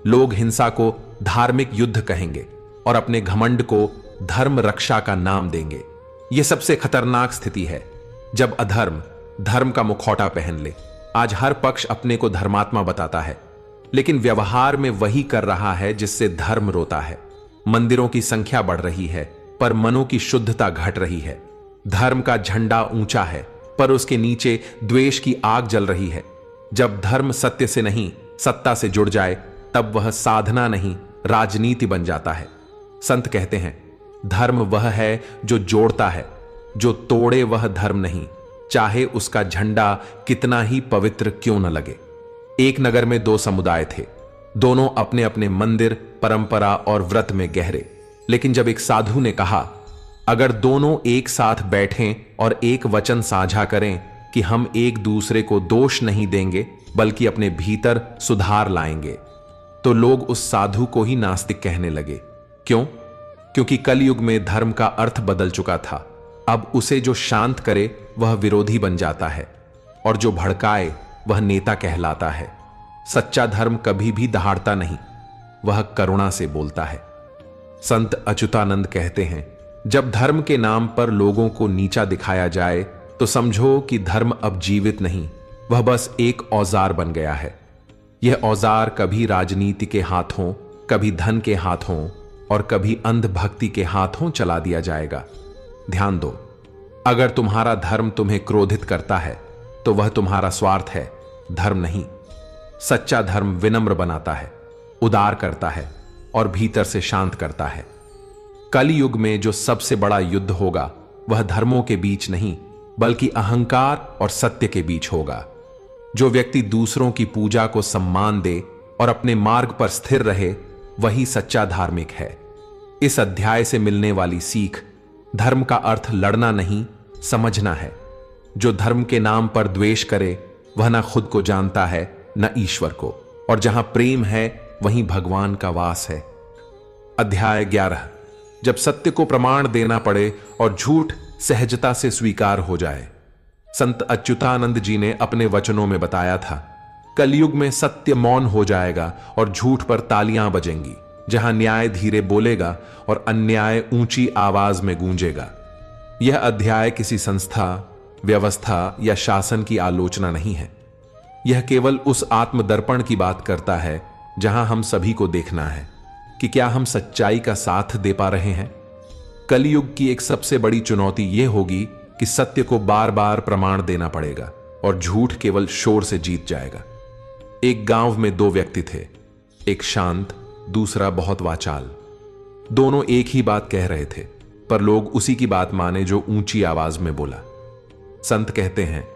लोग हिंसा को धार्मिक युद्ध कहेंगे और अपने घमंड को धर्म रक्षा का नाम देंगे। यह सबसे खतरनाक स्थिति है जब अधर्म धर्म का मुखौटा पहन ले। आज हर पक्ष अपने को धर्मात्मा बताता है, लेकिन व्यवहार में वही कर रहा है जिससे धर्म रोता है। मंदिरों की संख्या बढ़ रही है पर मनों की शुद्धता घट रही है। धर्म का झंडा ऊंचा है पर उसके नीचे द्वेष की आग जल रही है। जब धर्म सत्य से नहीं सत्ता से जुड़ जाए तब वह साधना नहीं राजनीति बन जाता है। संत कहते हैं, धर्म वह है जो जोड़ता है, जो तोड़े वह धर्म नहीं, चाहे उसका झंडा कितना ही पवित्र क्यों न लगे। एक नगर में दो समुदाय थे, दोनों अपने अपने मंदिर, परंपरा और व्रत में गहरे। लेकिन जब एक साधु ने कहा, अगर दोनों एक साथ बैठें और एक वचन साझा करें कि हम एक दूसरे को दोष नहीं देंगे बल्कि अपने भीतर सुधार लाएंगे, तो लोग उस साधु को ही नास्तिक कहने लगे। क्यों? क्योंकि कलयुग में धर्म का अर्थ बदल चुका था। अब उसे जो शांत करे वह विरोधी बन जाता है और जो भड़काए वह नेता कहलाता है। सच्चा धर्म कभी भी दहाड़ता नहीं, वह करुणा से बोलता है। संत अच्युतानंद कहते हैं, जब धर्म के नाम पर लोगों को नीचा दिखाया जाए तो समझो कि धर्म अब जीवित नहीं, वह बस एक औजार बन गया है। यह औजार कभी राजनीति के हाथों, कभी धन के हाथों और कभी अंधभक्ति के हाथों चला दिया जाएगा। ध्यान दो, अगर तुम्हारा धर्म तुम्हें क्रोधित करता है तो वह तुम्हारा स्वार्थ है, धर्म नहीं। सच्चा धर्म विनम्र बनाता है, उदार करता है और भीतर से शांत करता है। कलयुग में जो सबसे बड़ा युद्ध होगा वह धर्मों के बीच नहीं बल्कि अहंकार और सत्य के बीच होगा। जो व्यक्ति दूसरों की पूजा को सम्मान दे और अपने मार्ग पर स्थिर रहे वही सच्चा धार्मिक है। इस अध्याय से मिलने वाली सीख, धर्म का अर्थ लड़ना नहीं समझना है। जो धर्म के नाम पर द्वेष करे वह ना खुद को जानता है न ईश्वर को, और जहां प्रेम है वहीं भगवान का वास है। अध्याय 11, जब सत्य को प्रमाण देना पड़े और झूठ सहजता से स्वीकार हो जाए। संत अच्युतानंद जी ने अपने वचनों में बताया था, कलयुग में सत्य मौन हो जाएगा और झूठ पर तालियां बजेंगी। जहां न्याय धीरे बोलेगा और अन्याय ऊंची आवाज में गूंजेगा। यह अध्याय किसी संस्था, व्यवस्था या शासन की आलोचना नहीं है। यह केवल उस आत्मदर्पण की बात करता है जहां हम सभी को देखना है कि क्या हम सच्चाई का साथ दे पा रहे हैं? कलयुग की एक सबसे बड़ी चुनौती यह होगी कि सत्य को बार बार प्रमाण देना पड़ेगा और झूठ केवल शोर से जीत जाएगा। एक गांव में दो व्यक्ति थे, एक शांत, दूसरा बहुत वाचाल। दोनों एक ही बात कह रहे थे, पर लोग उसी की बात माने जो ऊंची आवाज में बोला। संत कहते हैं,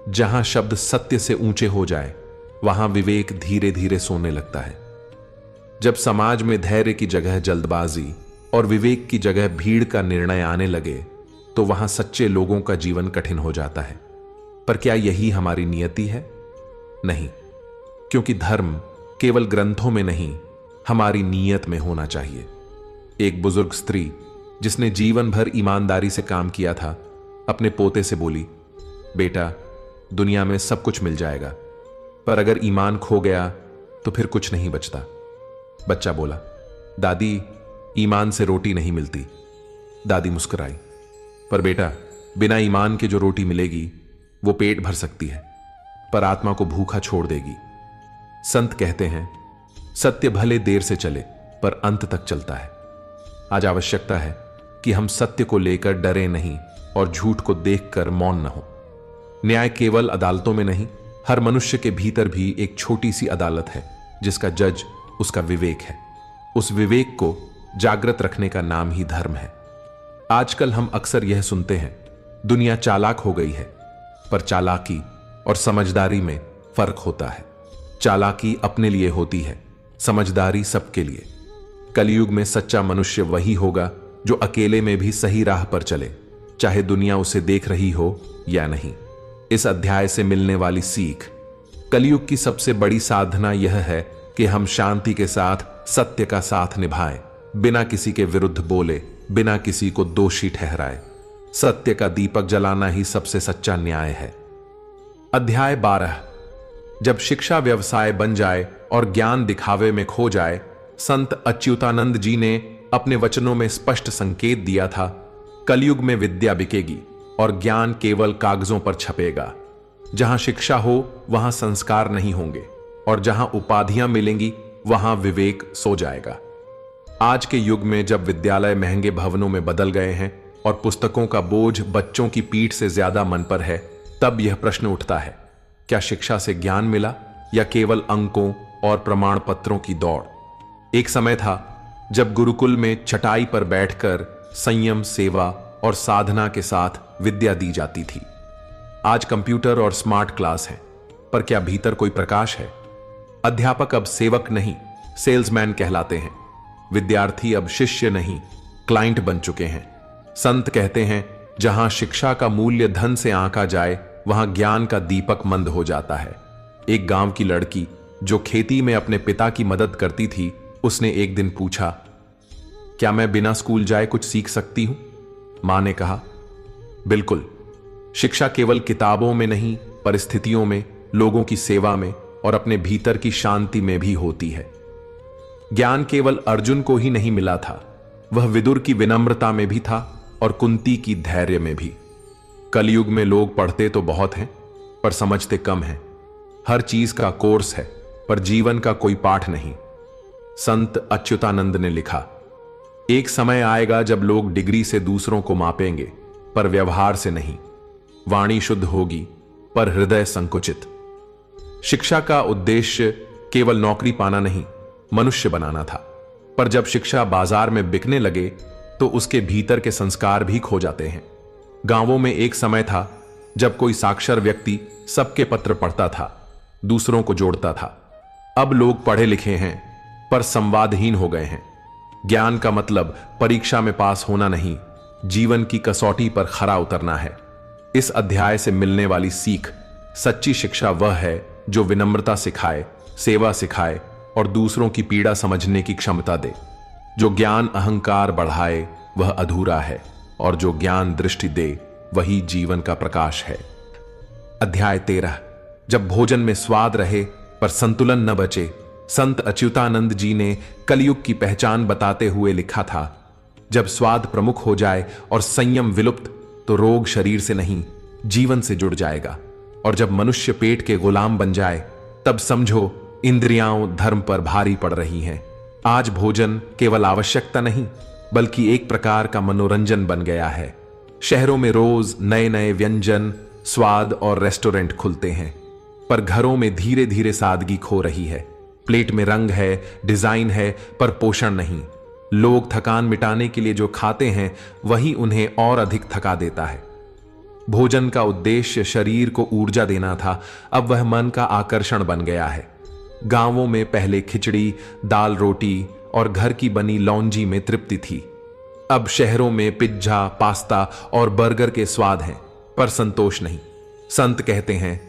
जहां शब्द सत्य से ऊंचे हो जाए, वहां विवेक धीरे धीरे सोने लगता है। जब समाज में धैर्य की जगह जल्दबाजी और विवेक की जगह भीड़ का निर्णय आने लगे, तो वहां सच्चे लोगों का जीवन कठिन हो जाता है। पर क्या यही हमारी नियति है? नहीं, क्योंकि धर्म केवल ग्रंथों में नहीं, हमारी नीयत में होना चाहिए। एक बुजुर्ग स्त्री जिसने जीवन भर ईमानदारी से काम किया था, अपने पोते से बोली, बेटा, दुनिया में सब कुछ मिल जाएगा, पर अगर ईमान खो गया तो फिर कुछ नहीं बचता। बच्चा बोला, दादी, ईमान से रोटी नहीं मिलती। दादी मुस्कुराई, पर बेटा, बिना ईमान के जो रोटी मिलेगी वो पेट भर सकती है, पर आत्मा को भूखा छोड़ देगी। संत कहते हैं, सत्य भले देर से चले पर अंत तक चलता है। आज आवश्यकता है कि हम सत्य को लेकर डरे नहीं और झूठ को देखकर मौन न हो। न्याय केवल अदालतों में नहीं, हर मनुष्य के भीतर भी एक छोटी सी अदालत है जिसका जज उसका विवेक है। उस विवेक को जागृत रखने का नाम ही धर्म है। आजकल हम अक्सर यह सुनते हैं, दुनिया चालाक हो गई है, पर चालाकी और समझदारी में फर्क होता है। चालाकी अपने लिए होती है, समझदारी सबके लिए। कलयुग में सच्चा मनुष्य वही होगा जो अकेले में भी सही राह पर चले, चाहे दुनिया उसे देख रही हो या नहीं। इस अध्याय से मिलने वाली सीख, कलयुग की सबसे बड़ी साधना यह है कि हम शांति के साथ सत्य का साथ निभाएं, बिना किसी के विरुद्ध बोले, बिना किसी को दोषी ठहराए। सत्य का दीपक जलाना ही सबसे सच्चा न्याय है। अध्याय 12। जब शिक्षा व्यवसाय बन जाए और ज्ञान दिखावे में खो जाए, संत अच्युतानंद जी ने अपने वचनों में स्पष्ट संकेत दिया था, कलयुग में विद्या बिकेगी और ज्ञान केवल कागजों पर छपेगा। जहां शिक्षा हो वहां संस्कार नहीं होंगे, और जहां उपाधियां मिलेंगी वहां विवेक सो जाएगा। आज के युग में जब विद्यालय महंगे भवनों में बदल गए हैं और पुस्तकों का बोझ बच्चों की पीठ से ज्यादा मन पर है, तब यह प्रश्न उठता है, क्या शिक्षा से ज्ञान मिला या केवल अंकों और प्रमाण पत्रों की दौड़? एक समय था जब गुरुकुल में चटाई पर बैठकर संयम, सेवा और साधना के साथ विद्या दी जाती थी। आज कंप्यूटर और स्मार्ट क्लास हैं, पर क्या भीतर कोई प्रकाश है? अध्यापक अब सेवक नहीं, सेल्समैन कहलाते हैं। विद्यार्थी अब शिष्य नहीं, क्लाइंट बन चुके हैं। संत कहते हैं, जहां शिक्षा का मूल्य धन से आंका जाए, वहां ज्ञान का दीपक मंद हो जाता है। एक गांव की लड़की जो खेती में अपने पिता की मदद करती थी, उसने एक दिन पूछा, क्या मैं बिना स्कूल जाए कुछ सीख सकती हूं? मां ने कहा, बिल्कुल। शिक्षा केवल किताबों में नहीं, परिस्थितियों में, लोगों की सेवा में और अपने भीतर की शांति में भी होती है। ज्ञान केवल अर्जुन को ही नहीं मिला था, वह विदुर की विनम्रता में भी था और कुंती की धैर्य में भी। कलयुग में लोग पढ़ते तो बहुत हैं, पर समझते कम हैं। हर चीज का कोर्स है, पर जीवन का कोई पाठ नहीं। संत अच्युतानंद ने लिखा, एक समय आएगा जब लोग डिग्री से दूसरों को मापेंगे, पर व्यवहार से नहीं। वाणी शुद्ध होगी, पर हृदय संकुचित। शिक्षा का उद्देश्य केवल नौकरी पाना नहीं, मनुष्य बनाना था। पर जब शिक्षा बाजार में बिकने लगे, तो उसके भीतर के संस्कार भी खो जाते हैं। गांवों में एक समय था जब कोई साक्षर व्यक्ति सबके पत्र पढ़ता था, दूसरों को जोड़ता था। अब लोग पढ़े लिखे हैं, पर संवादहीन हो गए हैं। ज्ञान का मतलब परीक्षा में पास होना नहीं, जीवन की कसौटी पर खरा उतरना है। इस अध्याय से मिलने वाली सीख, सच्ची शिक्षा वह है जो विनम्रता सिखाए, सेवा सिखाए और दूसरों की पीड़ा समझने की क्षमता दे। जो ज्ञान अहंकार बढ़ाए वह अधूरा है, और जो ज्ञान दृष्टि दे वही जीवन का प्रकाश है। अध्याय 13। जब भोजन में स्वाद रहे पर संतुलन न बचे, संत अच्युतानंद जी ने कलयुग की पहचान बताते हुए लिखा था, जब स्वाद प्रमुख हो जाए और संयम विलुप्त, तो रोग शरीर से नहीं, जीवन से जुड़ जाएगा। और जब मनुष्य पेट के गुलाम बन जाए, तब समझो इंद्रियां धर्म पर भारी पड़ रही हैं। आज भोजन केवल आवश्यकता नहीं बल्कि एक प्रकार का मनोरंजन बन गया है। शहरों में रोज नए नए व्यंजन, स्वाद और रेस्टोरेंट खुलते हैं, पर घरों में धीरे धीरे सादगी खो रही है। प्लेट में रंग है, डिजाइन है, पर पोषण नहीं। लोग थकान मिटाने के लिए जो खाते हैं वही उन्हें और अधिक थका देता है। भोजन का उद्देश्य शरीर को ऊर्जा देना था, अब वह मन का आकर्षण बन गया है। गांवों में पहले खिचड़ी, दाल रोटी और घर की बनी लौंजी में तृप्ति थी। अब शहरों में पिज्जा, पास्ता और बर्गर के स्वाद हैं, पर संतोष नहीं। संत कहते हैं,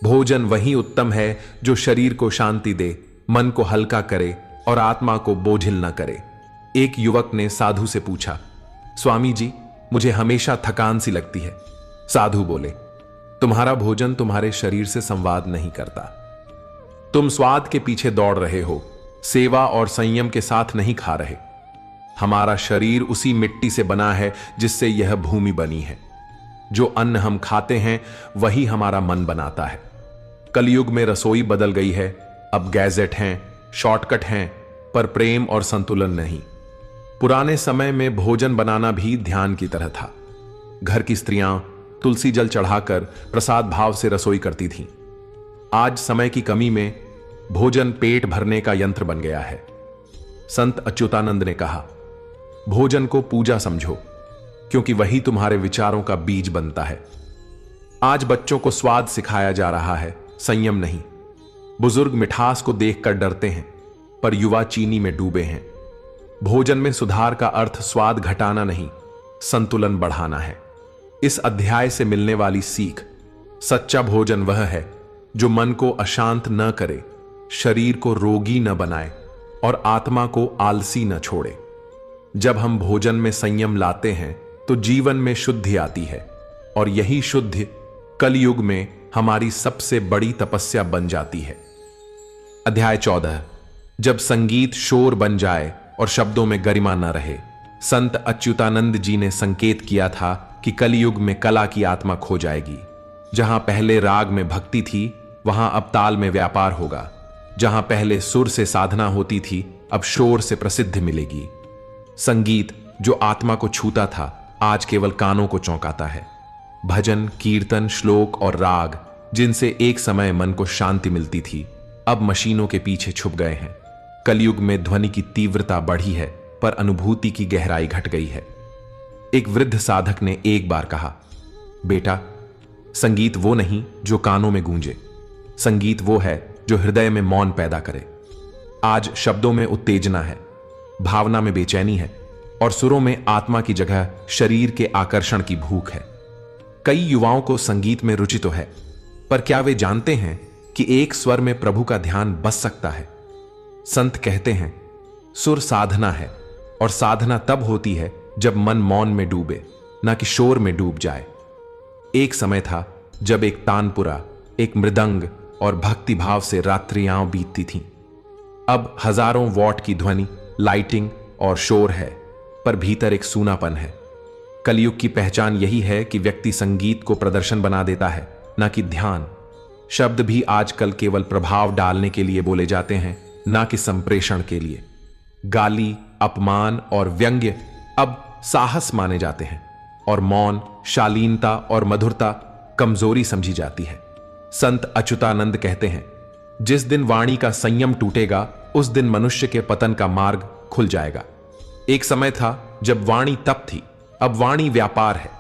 भोजन वही उत्तम है जो शरीर को शांति दे, मन को हल्का करे और आत्मा को बोझिल न करे। एक युवक ने साधु से पूछा, स्वामी जी, मुझे हमेशा थकान सी लगती है। साधु बोले, तुम्हारा भोजन तुम्हारे शरीर से संवाद नहीं करता। तुम स्वाद के पीछे दौड़ रहे हो, सेवा और संयम के साथ नहीं खा रहे। हमारा शरीर उसी मिट्टी से बना है जिससे यह भूमि बनी है। जो अन्न हम खाते हैं वही हमारा मन बनाता है। कलयुग में रसोई बदल गई है, अब गैजेट हैं, शॉर्टकट हैं, पर प्रेम और संतुलन नहीं। पुराने समय में भोजन बनाना भी ध्यान की तरह था। घर की स्त्रियां तुलसी जल चढ़ाकर प्रसाद भाव से रसोई करती थीं। आज समय की कमी में भोजन पेट भरने का यंत्र बन गया है। संत अच्युतानंद ने कहा, भोजन को पूजा समझो, क्योंकि वही तुम्हारे विचारों का बीज बनता है। आज बच्चों को स्वाद सिखाया जा रहा है, संयम नहीं। बुजुर्ग मिठास को देखकर डरते हैं, पर युवा चीनी में डूबे हैं। भोजन में सुधार का अर्थ स्वाद घटाना नहीं, संतुलन बढ़ाना है। इस अध्याय से मिलने वाली सीख, सच्चा भोजन वह है जो मन को अशांत न करे, शरीर को रोगी न बनाए और आत्मा को आलसी न छोड़े। जब हम भोजन में संयम लाते हैं तो जीवन में शुद्धि आती है, और यही शुद्धि कलयुग में हमारी सबसे बड़ी तपस्या बन जाती है। अध्याय 14। जब संगीत शोर बन जाए और शब्दों में गरिमा न रहे। संत अच्युतानंद जी ने संकेत किया था कि कलयुग में कला की आत्मा खो जाएगी। जहां पहले राग में भक्ति थी, वहां अब ताल में व्यापार होगा। जहां पहले सुर से साधना होती थी, अब शोर से प्रसिद्धि मिलेगी। संगीत जो आत्मा को छूता था, आज केवल कानों को चौंकाता है। भजन, कीर्तन, श्लोक और राग जिनसे एक समय मन को शांति मिलती थी, अब मशीनों के पीछे छुप गए हैं। कलयुग में ध्वनि की तीव्रता बढ़ी है, पर अनुभूति की गहराई घट गई है। एक वृद्ध साधक ने एक बार कहा, बेटा, संगीत वो नहीं जो कानों में गूंजे, संगीत वो है जो हृदय में मौन पैदा करे। आज शब्दों में उत्तेजना है, भावना में बेचैनी है, और सुरों में आत्मा की जगह शरीर के आकर्षण की भूख है। कई युवाओं को संगीत में रुचि तो है, पर क्या वे जानते हैं कि एक स्वर में प्रभु का ध्यान बस सकता है? संत कहते हैं, सुर साधना है, और साधना तब होती है जब मन मौन में डूबे, ना कि शोर में डूब जाए। एक समय था जब एक तानपुरा, एक मृदंग और भक्ति भाव से रात्रियां बीतती थीं। अब हजारों वॉट की ध्वनि, लाइटिंग और शोर है, पर भीतर एक सूनापन है। कलयुग की पहचान यही है कि व्यक्ति संगीत को प्रदर्शन बना देता है, ना कि ध्यान। शब्द भी आजकल केवल प्रभाव डालने के लिए बोले जाते हैं, ना कि संप्रेषण के लिए। गाली, अपमान और व्यंग्य अब साहस माने जाते हैं, और मौन, शालीनता और मधुरता कमजोरी समझी जाती है। संत अच्युतानंद कहते हैं, जिस दिन वाणी का संयम टूटेगा, उस दिन मनुष्य के पतन का मार्ग खुल जाएगा। एक समय था जब वाणी तप थी, अब वाणी व्यापार है।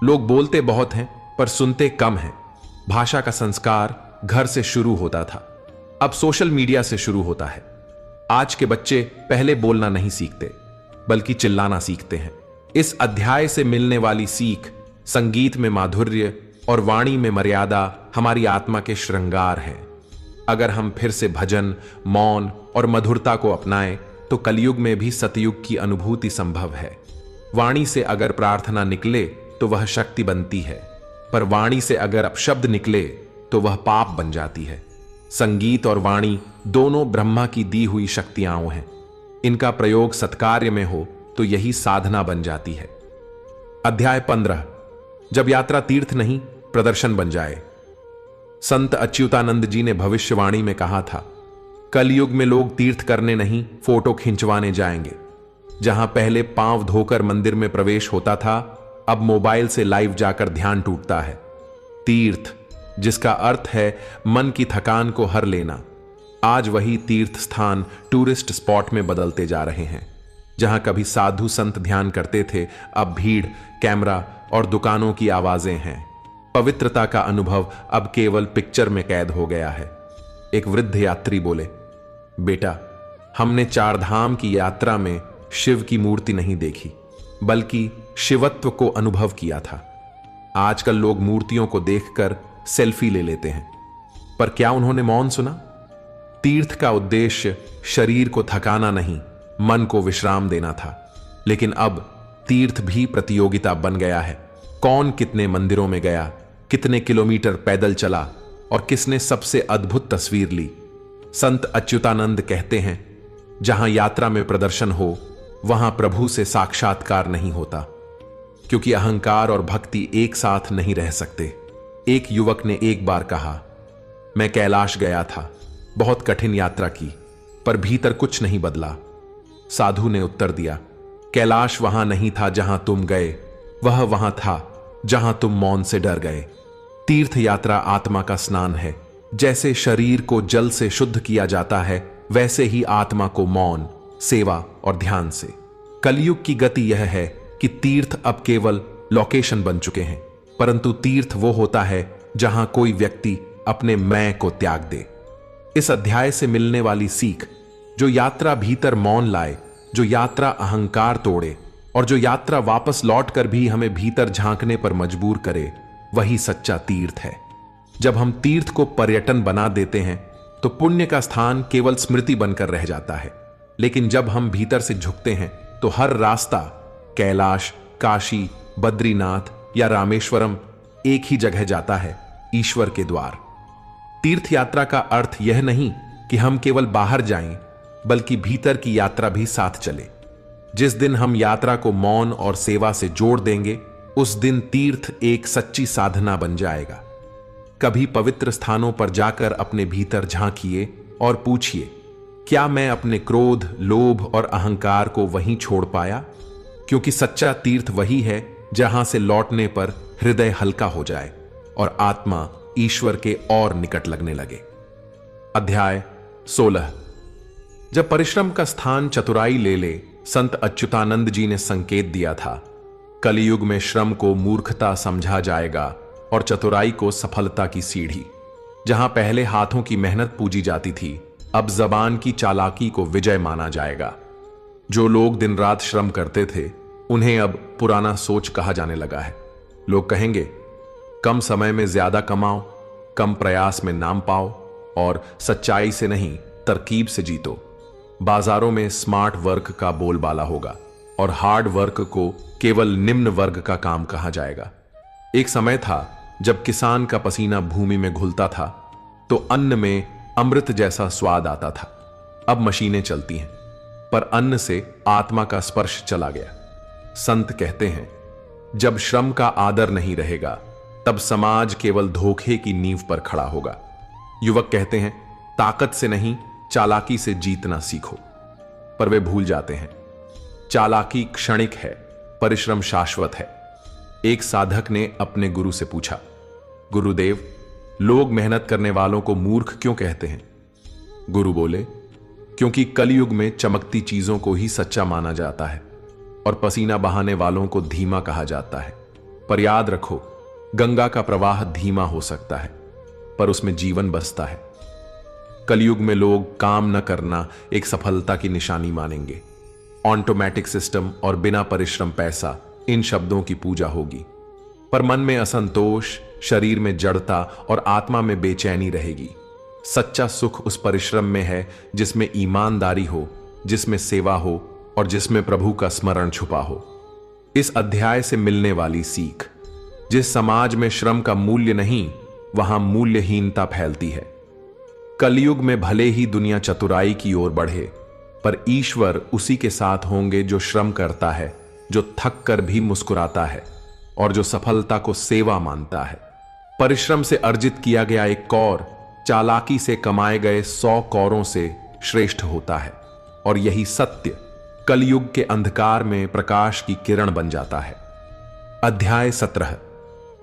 लोग बोलते बहुत हैं, पर सुनते कम हैं। भाषा का संस्कार घर से शुरू होता था, अब सोशल मीडिया से शुरू होता है। आज के बच्चे पहले बोलना नहीं सीखते, बल्कि चिल्लाना सीखते हैं। इस अध्याय से मिलने वाली सीख, संगीत में माधुर्य और वाणी में मर्यादा हमारी आत्मा के श्रृंगार हैं। अगर हम फिर से भजन, मौन और मधुरता को अपनाएं, तो कलयुग में भी सतयुग की अनुभूति संभव है। वाणी से अगर प्रार्थना निकले तो वह शक्ति बनती है, पर वाणी से अगर अपशब्द निकले तो वह पाप बन जाती है। संगीत और वाणी दोनों ब्रह्मा की दी हुई शक्तियां हैं। इनका प्रयोग सत्कार्य में हो तो यही साधना बन जाती है। अध्याय 15। जब यात्रा तीर्थ नहीं, प्रदर्शन बन जाए। संत अच्युतानंद जी ने भविष्यवाणी में कहा था, कलयुग में लोग तीर्थ करने नहीं, फोटो खिंचवाने जाएंगे। जहां पहले पांव धोकर मंदिर में प्रवेश होता था, अब मोबाइल से लाइव जाकर ध्यान टूटता है। तीर्थ, जिसका अर्थ है मन की थकान को हर लेना, आज वही तीर्थ स्थान टूरिस्ट स्पॉट में बदलते जा रहे हैं। जहां कभी साधु संत ध्यान करते थे, अब भीड़, कैमरा और दुकानों की आवाजें हैं। पवित्रता का अनुभव अब केवल पिक्चर में कैद हो गया है। एक वृद्ध यात्री बोले, बेटा, हमने चार धाम की यात्रा में शिव की मूर्ति नहीं देखी, बल्कि शिवत्व को अनुभव किया था। आजकल लोग मूर्तियों को देखकर सेल्फी ले लेते हैं, पर क्या उन्होंने मौन सुना? तीर्थ का उद्देश्य शरीर को थकाना नहीं, मन को विश्राम देना था। लेकिन अब तीर्थ भी प्रतियोगिता बन गया है। कौन कितने मंदिरों में गया, कितने किलोमीटर पैदल चला और किसने सबसे अद्भुत तस्वीर ली। संत अच्युतानंद कहते हैं, जहां यात्रा में प्रदर्शन हो, वहां प्रभु से साक्षात्कार नहीं होता, क्योंकि अहंकार और भक्ति एक साथ नहीं रह सकते। एक युवक ने एक बार कहा, मैं कैलाश गया था, बहुत कठिन यात्रा की, पर भीतर कुछ नहीं बदला। साधु ने उत्तर दिया, कैलाश वहां नहीं था जहां तुम गए, वह वहां था जहां तुम मौन से डर गए। तीर्थ यात्रा आत्मा का स्नान है। जैसे शरीर को जल से शुद्ध किया जाता है, वैसे ही आत्मा को मौन, सेवा और ध्यान से। कलयुग की गति यह है कि तीर्थ अब केवल लोकेशन बन चुके हैं, परंतु तीर्थ वो होता है जहां कोई व्यक्ति अपने मैं को त्याग दे। इस अध्याय से मिलने वाली सीख, जो यात्रा भीतर मौन लाए, जो यात्रा अहंकार तोड़े और जो यात्रा वापस लौटकर भी हमें भीतर झांकने पर मजबूर करे, वही सच्चा तीर्थ है। जब हम तीर्थ को पर्यटन बना देते हैं तो पुण्य का स्थान केवल स्मृति बनकर रह जाता है। लेकिन जब हम भीतर से झुकते हैं तो हर रास्ता कैलाश, काशी, बद्रीनाथ या रामेश्वरम एक ही जगह जाता है, ईश्वर के द्वार। तीर्थ यात्रा का अर्थ यह नहीं कि हम केवल बाहर जाएं, बल्कि भीतर की यात्रा भी साथ चले। जिस दिन हम यात्रा को मौन और सेवा से जोड़ देंगे, उस दिन तीर्थ एक सच्ची साधना बन जाएगा। कभी पवित्र स्थानों पर जाकर अपने भीतर झांकिए और पूछिए, क्या मैं अपने क्रोध, लोभ और अहंकार को वहीं छोड़ पाया? क्योंकि सच्चा तीर्थ वही है जहां से लौटने पर हृदय हल्का हो जाए और आत्मा ईश्वर के और निकट लगने लगे। अध्याय 16। जब परिश्रम का स्थान चतुराई ले ले, संत अच्युतानंद जी ने संकेत दिया था, कलयुग में श्रम को मूर्खता समझा जाएगा और चतुराई को सफलता की सीढ़ी। जहां पहले हाथों की मेहनत पूजी जाती थी, अब जबान की चालाकी को विजय माना जाएगा। जो लोग दिन रात श्रम करते थे, उन्हें अब पुराना सोच कहा जाने लगा है। लोग कहेंगे, कम समय में ज्यादा कमाओ, कम प्रयास में नाम पाओ और सच्चाई से नहीं, तरकीब से जीतो। बाजारों में स्मार्ट वर्क का बोलबाला होगा और हार्ड वर्क को केवल निम्न वर्ग का काम कहा जाएगा। एक समय था जब किसान का पसीना भूमि में घुलता था तो अन्न में अमृत जैसा स्वाद आता था। अब मशीनें चलती हैं, पर अन्न से आत्मा का स्पर्श चला गया। संत कहते हैं, जब श्रम का आदर नहीं रहेगा, तब समाज केवल धोखे की नींव पर खड़ा होगा। युवक कहते हैं, ताकत से नहीं, चालाकी से जीतना सीखो। पर वे भूल जाते हैं, चालाकी क्षणिक है, परिश्रम शाश्वत है। एक साधक ने अपने गुरु से पूछा, गुरुदेव, लोग मेहनत करने वालों को मूर्ख क्यों कहते हैं? गुरु बोले, क्योंकि कलयुग में चमकती चीजों को ही सच्चा माना जाता है और पसीना बहाने वालों को धीमा कहा जाता है। पर याद रखो, गंगा का प्रवाह धीमा हो सकता है, पर उसमें जीवन बसता है। कलयुग में लोग काम न करना एक सफलता की निशानी मानेंगे। ऑटोमेटिक सिस्टम और बिना परिश्रम पैसा, इन शब्दों की पूजा होगी। पर मन में असंतोष, शरीर में जड़ता और आत्मा में बेचैनी रहेगी। सच्चा सुख उस परिश्रम में है जिसमें ईमानदारी हो, जिसमें सेवा हो और जिसमें प्रभु का स्मरण छुपा हो। इस अध्याय से मिलने वाली सीख, जिस समाज में श्रम का मूल्य नहीं, वहां मूल्यहीनता फैलती है। कलयुग में भले ही दुनिया चतुराई की ओर बढ़े, पर ईश्वर उसी के साथ होंगे जो श्रम करता है, जो थक कर भी मुस्कुराता है और जो सफलता को सेवा मानता है। परिश्रम से अर्जित किया गया एक कौर चालाकी से कमाए गए 100 कौरों से श्रेष्ठ होता है और यही सत्य कलयुग के अंधकार में प्रकाश की किरण बन जाता है। अध्याय 17।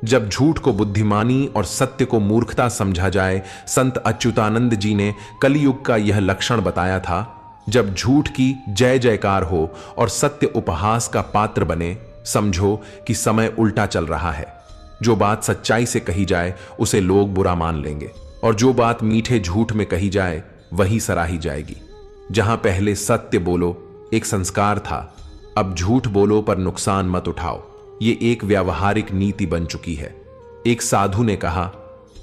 जब झूठ को बुद्धिमानी और सत्य को मूर्खता समझा जाए, संत अच्युतानंद जी ने कलयुग का यह लक्षण बताया था। जब झूठ की जय जयकार हो और सत्य उपहास का पात्र बने, समझो कि समय उल्टा चल रहा है। जो बात सच्चाई से कही जाए उसे लोग बुरा मान लेंगे और जो बात मीठे झूठ में कही जाए वही सराही जाएगी। जहां पहले सत्य बोलो एक संस्कार था, अब झूठ बोलो पर नुकसान मत उठाओ, ये एक व्यावहारिक नीति बन चुकी है। एक साधु ने कहा,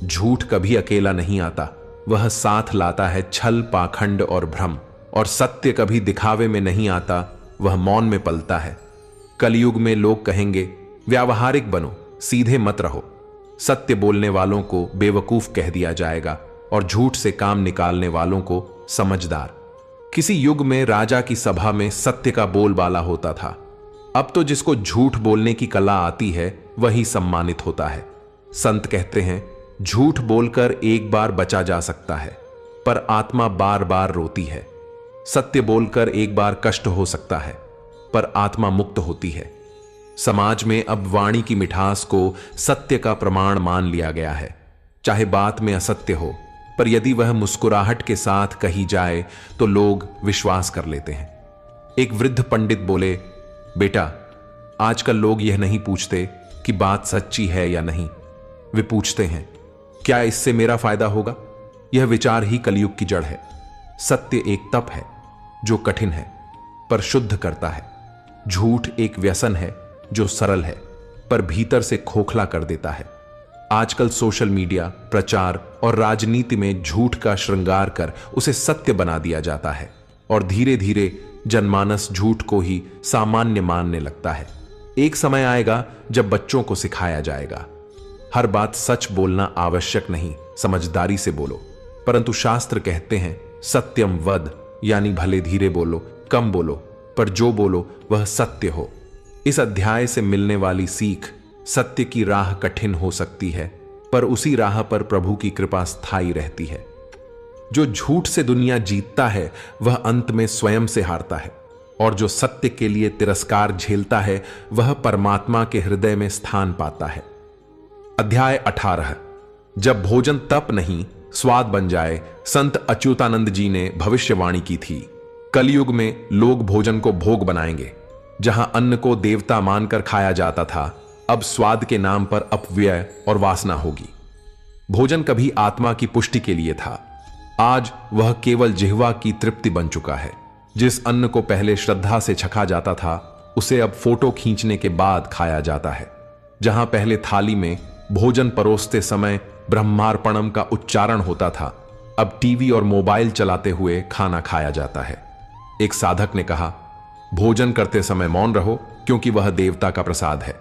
झूठ कभी अकेला नहीं आता, वह साथ लाता है छल, पाखंड और भ्रम। और सत्य कभी दिखावे में नहीं आता, वह मौन में पलता है। कलयुग में लोग कहेंगे, व्यावहारिक बनो, सीधे मत रहो। सत्य बोलने वालों को बेवकूफ कह दिया जाएगा और झूठ से काम निकालने वालों को समझदार। किसी युग में राजा की सभा में सत्य का बोलबाला होता था। अब तो जिसको झूठ बोलने की कला आती है वही सम्मानित होता है। संत कहते हैं, झूठ बोलकर एक बार बचा जा सकता है, पर आत्मा बार बार रोती है। सत्य बोलकर एक बार कष्ट हो सकता है, पर आत्मा मुक्त होती है। समाज में अब वाणी की मिठास को सत्य का प्रमाण मान लिया गया है। चाहे बात में असत्य हो, पर यदि वह मुस्कुराहट के साथ कही जाए तो लोग विश्वास कर लेते हैं। एक वृद्ध पंडित बोले, बेटा, आजकल लोग यह नहीं पूछते कि बात सच्ची है या नहीं, वे पूछते हैं, क्या इससे मेरा फायदा होगा। यह विचार ही कलयुग की जड़ है। सत्य एक तप है जो कठिन है पर शुद्ध करता है। झूठ एक व्यसन है जो सरल है पर भीतर से खोखला कर देता है। आजकल सोशल मीडिया, प्रचार और राजनीति में झूठ का श्रृंगार कर उसे सत्य बना दिया जाता है और धीरे धीरे जनमानस झूठ को ही सामान्य मानने लगता है। एक समय आएगा जब बच्चों को सिखाया जाएगा, हर बात सच बोलना आवश्यक नहीं, समझदारी से बोलो। परंतु शास्त्र कहते हैं, सत्यम वद, यानी भले धीरे बोलो, कम बोलो, पर जो बोलो वह सत्य हो। इस अध्याय से मिलने वाली सीख, सत्य की राह कठिन हो सकती है, पर उसी राह पर प्रभु की कृपा स्थायी रहती है। जो झूठ से दुनिया जीतता है वह अंत में स्वयं से हारता है, और जो सत्य के लिए तिरस्कार झेलता है वह परमात्मा के हृदय में स्थान पाता है। अध्याय 18। जब भोजन तप नहीं स्वाद बन जाए, संत अच्युतानंद जी ने भविष्यवाणी की थी। कलयुग में लोग भोजन को भोग बनाएंगे। जहां अन्न को देवता मानकर खाया जाता था, अब स्वाद के नाम पर अपव्यय और वासना होगी। भोजन कभी आत्मा की पुष्टि के लिए था, आज वह केवल जिह्वा की तृप्ति बन चुका है। जिस अन्न को पहले श्रद्धा से छका जाता था, उसे अब फोटो खींचने के बाद खाया जाता है। जहां पहले थाली में भोजन परोसते समय ब्रह्मार्पणम का उच्चारण होता था, अब टीवी और मोबाइल चलाते हुए खाना खाया जाता है। एक साधक ने कहा, भोजन करते समय मौन रहो क्योंकि वह देवता का प्रसाद है।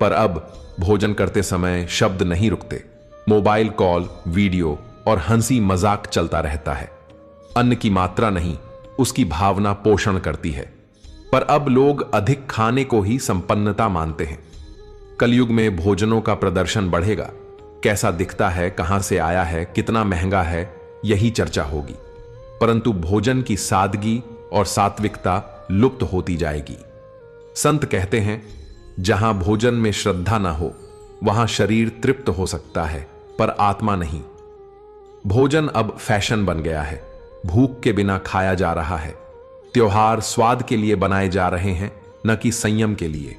पर अब भोजन करते समय शब्द नहीं रुकते, मोबाइल कॉल, वीडियो और हंसी मजाक चलता रहता है। अन्न की मात्रा नहीं, उसकी भावना पोषण करती है। पर अब लोग अधिक खाने को ही संपन्नता मानते हैं। कलयुग में भोजनों का प्रदर्शन बढ़ेगा। कैसा दिखता है, कहां से आया है, कितना महंगा है, यही चर्चा होगी। परंतु भोजन की सादगी और सात्विकता लुप्त होती जाएगी। संत कहते हैं, जहां भोजन में श्रद्धा ना हो वहां शरीर तृप्त हो सकता है पर आत्मा नहीं। भोजन अब फैशन बन गया है, भूख के बिना खाया जा रहा है। त्योहार स्वाद के लिए बनाए जा रहे हैं, न कि संयम के लिए।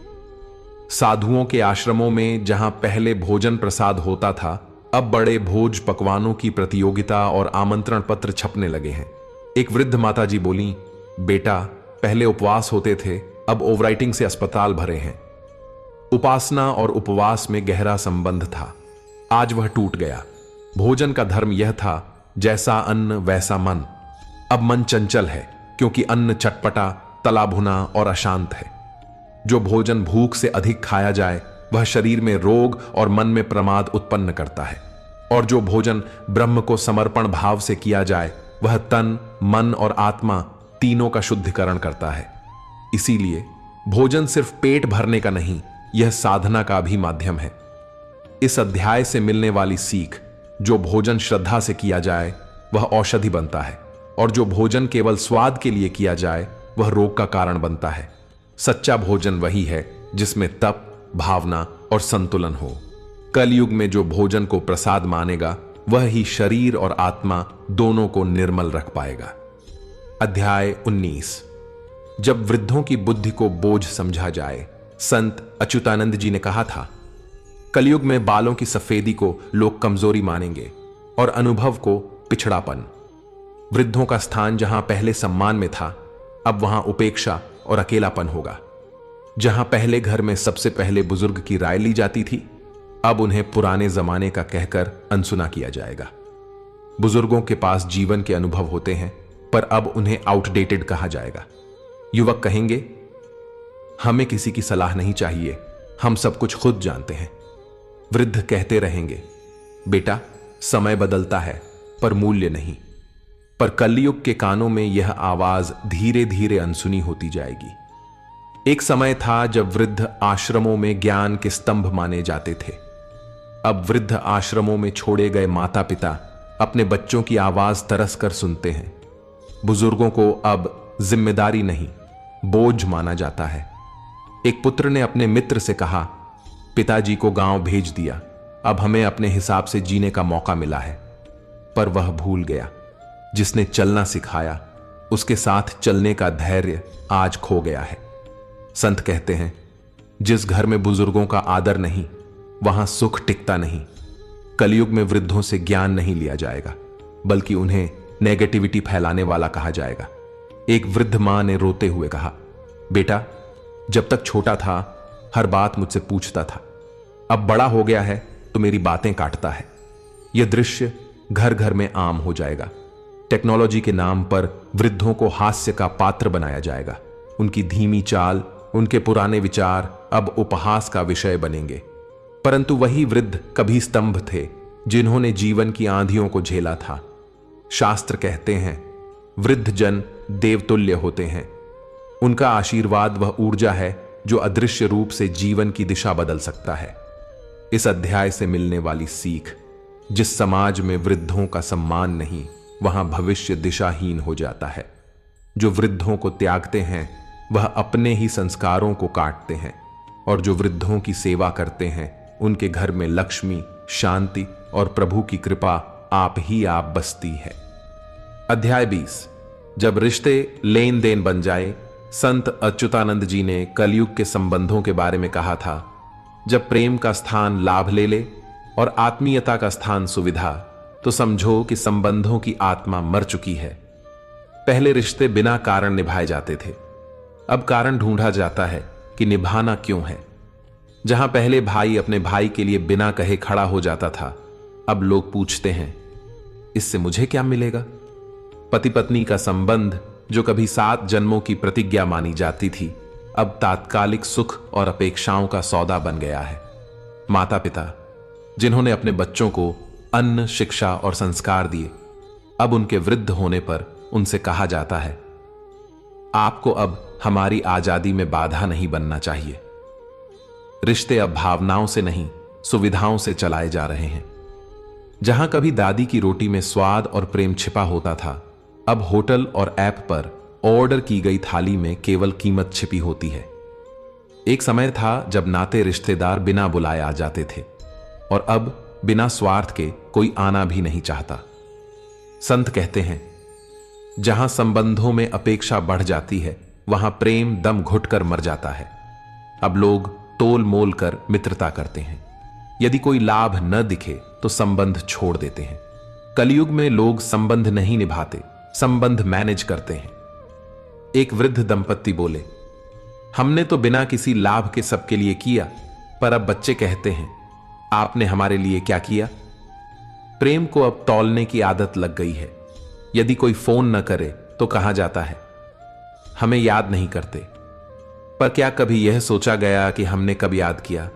साधुओं के आश्रमों में जहां पहले भोजन प्रसाद होता था, अब बड़े भोज पकवानों की प्रतियोगिता और आमंत्रण पत्र छपने लगे हैं। एक वृद्ध माताजी बोली, बेटा, पहले उपवास होते थे, अब ओवराइटिंग से अस्पताल भरे हैं। उपासना और उपवास में गहरा संबंध था, आज वह टूट गया। भोजन का धर्म यह था, जैसा अन्न वैसा मन। अब मन चंचल है क्योंकि अन्न चटपटा, तला भुना और अशांत है। जो भोजन भूख से अधिक खाया जाए वह शरीर में रोग और मन में प्रमाद उत्पन्न करता है, और जो भोजन ब्रह्म को समर्पण भाव से किया जाए वह तन, मन और आत्मा तीनों का शुद्धिकरण करता है। इसीलिए भोजन सिर्फ पेट भरने का नहीं, यह साधना का भी माध्यम है। इस अध्याय से मिलने वाली सीख, जो भोजन श्रद्धा से किया जाए वह औषधि बनता है और जो भोजन केवल स्वाद के लिए किया जाए वह रोग का कारण बनता है। सच्चा भोजन वही है जिसमें तप, भावना और संतुलन हो। कलयुग में जो भोजन को प्रसाद मानेगा वह ही शरीर और आत्मा दोनों को निर्मल रख पाएगा। अध्याय 19। जब वृद्धों की बुद्धि को बोझ समझा जाए, संत अच्युतानंद जी ने कहा था, कलयुग में बालों की सफेदी को लोग कमजोरी मानेंगे और अनुभव को पिछड़ापन। वृद्धों का स्थान जहां पहले सम्मान में था, अब वहां उपेक्षा और अकेलापन होगा। जहां पहले घर में सबसे पहले बुजुर्ग की राय ली जाती थी, अब उन्हें पुराने जमाने का कहकर अनसुना किया जाएगा। बुजुर्गों के पास जीवन के अनुभव होते हैं, पर अब उन्हें आउटडेटेड कहा जाएगा। युवक कहेंगे, हमें किसी की सलाह नहीं चाहिए, हम सब कुछ खुद जानते हैं। वृद्ध कहते रहेंगे, बेटा समय बदलता है पर मूल्य नहीं। पर कलयुग के कानों में यह आवाज धीरे धीरे अनसुनी होती जाएगी। एक समय था जब वृद्ध आश्रमों में ज्ञान के स्तंभ माने जाते थे। अब वृद्ध आश्रमों में छोड़े गए माता पिता अपने बच्चों की आवाज तरस कर सुनते हैं। बुजुर्गों को अब जिम्मेदारी नहीं, बोझ माना जाता है। एक पुत्र ने अपने मित्र से कहा, पिताजी को गांव भेज दिया, अब हमें अपने हिसाब से जीने का मौका मिला है। पर वह भूल गया, जिसने चलना सिखाया उसके साथ चलने का धैर्य आज खो गया है। संत कहते हैं, जिस घर में बुजुर्गों का आदर नहीं वहां सुख टिकता नहीं। कलयुग में वृद्धों से ज्ञान नहीं लिया जाएगा, बल्कि उन्हें नेगेटिविटी फैलाने वाला कहा जाएगा। एक वृद्ध मां ने रोते हुए कहा, बेटा जब तक छोटा था हर बात मुझसे पूछता था, अब बड़ा हो गया है तो मेरी बातें काटता है। यह दृश्य घर घर में आम हो जाएगा। टेक्नोलॉजी के नाम पर वृद्धों को हास्य का पात्र बनाया जाएगा। उनकी धीमी चाल, उनके पुराने विचार अब उपहास का विषय बनेंगे। परंतु वही वृद्ध कभी स्तंभ थे जिन्होंने जीवन की आंधियों को झेला था। शास्त्र कहते हैं, वृद्ध जन देवतुल्य होते हैं। उनका आशीर्वाद वह ऊर्जा है जो अदृश्य रूप से जीवन की दिशा बदल सकता है। इस अध्याय से मिलने वाली सीख, जिस समाज में वृद्धों का सम्मान नहीं वहां भविष्य दिशाहीन हो जाता है। जो वृद्धों को त्यागते हैं वह अपने ही संस्कारों को काटते हैं, और जो वृद्धों की सेवा करते हैं उनके घर में लक्ष्मी, शांति और प्रभु की कृपा आप ही आप बसती है। अध्याय 20। जब रिश्ते लेन देन बन जाए, संत अच्युतानंद जी ने कलयुग के संबंधों के बारे में कहा था, जब प्रेम का स्थान लाभ ले ले और आत्मीयता का स्थान सुविधा, तो समझो कि संबंधों की आत्मा मर चुकी है। पहले रिश्ते बिना कारण निभाए जाते थे, अब कारण ढूंढा जाता है कि निभाना क्यों है। जहां पहले भाई अपने भाई के लिए बिना कहे खड़ा हो जाता था, अब लोग पूछते हैं, इससे मुझे क्या मिलेगा। पति पत्नी का संबंध जो कभी 7 जन्मों की प्रतिज्ञा मानी जाती थी, अब तात्कालिक सुख और अपेक्षाओं का सौदा बन गया है। माता पिता जिन्होंने अपने बच्चों को अन्न, शिक्षा और संस्कार दिए, अब उनके वृद्ध होने पर उनसे कहा जाता है, आपको अब हमारी आजादी में बाधा नहीं बनना चाहिए। रिश्ते अब भावनाओं से नहीं, सुविधाओं से चलाए जा रहे हैं। जहां कभी दादी की रोटी में स्वाद और प्रेम छिपा होता था, अब होटल और ऐप पर ऑर्डर की गई थाली में केवल कीमत छिपी होती है। एक समय था जब नाते रिश्तेदार बिना बुलाए आ जाते थे, और अब बिना स्वार्थ के कोई आना भी नहीं चाहता। संत कहते हैं, जहां संबंधों में अपेक्षा बढ़ जाती है वहां प्रेम दम घुटकर मर जाता है। अब लोग तोल मोल कर मित्रता करते हैं। यदि कोई लाभ न दिखे तो संबंध छोड़ देते हैं। कलयुग में लोग संबंध नहीं निभाते, संबंध मैनेज करते हैं। एक वृद्ध दंपत्ति बोले, हमने तो बिना किसी लाभ के सबके लिए किया, पर अब बच्चे कहते हैं, आपने हमारे लिए क्या किया। प्रेम को अब तौलने की आदत लग गई है। यदि कोई फोन न करे तो कहा जाता है, हमें याद नहीं करते। पर क्या कभी यह सोचा गया कि हमने कब याद किया।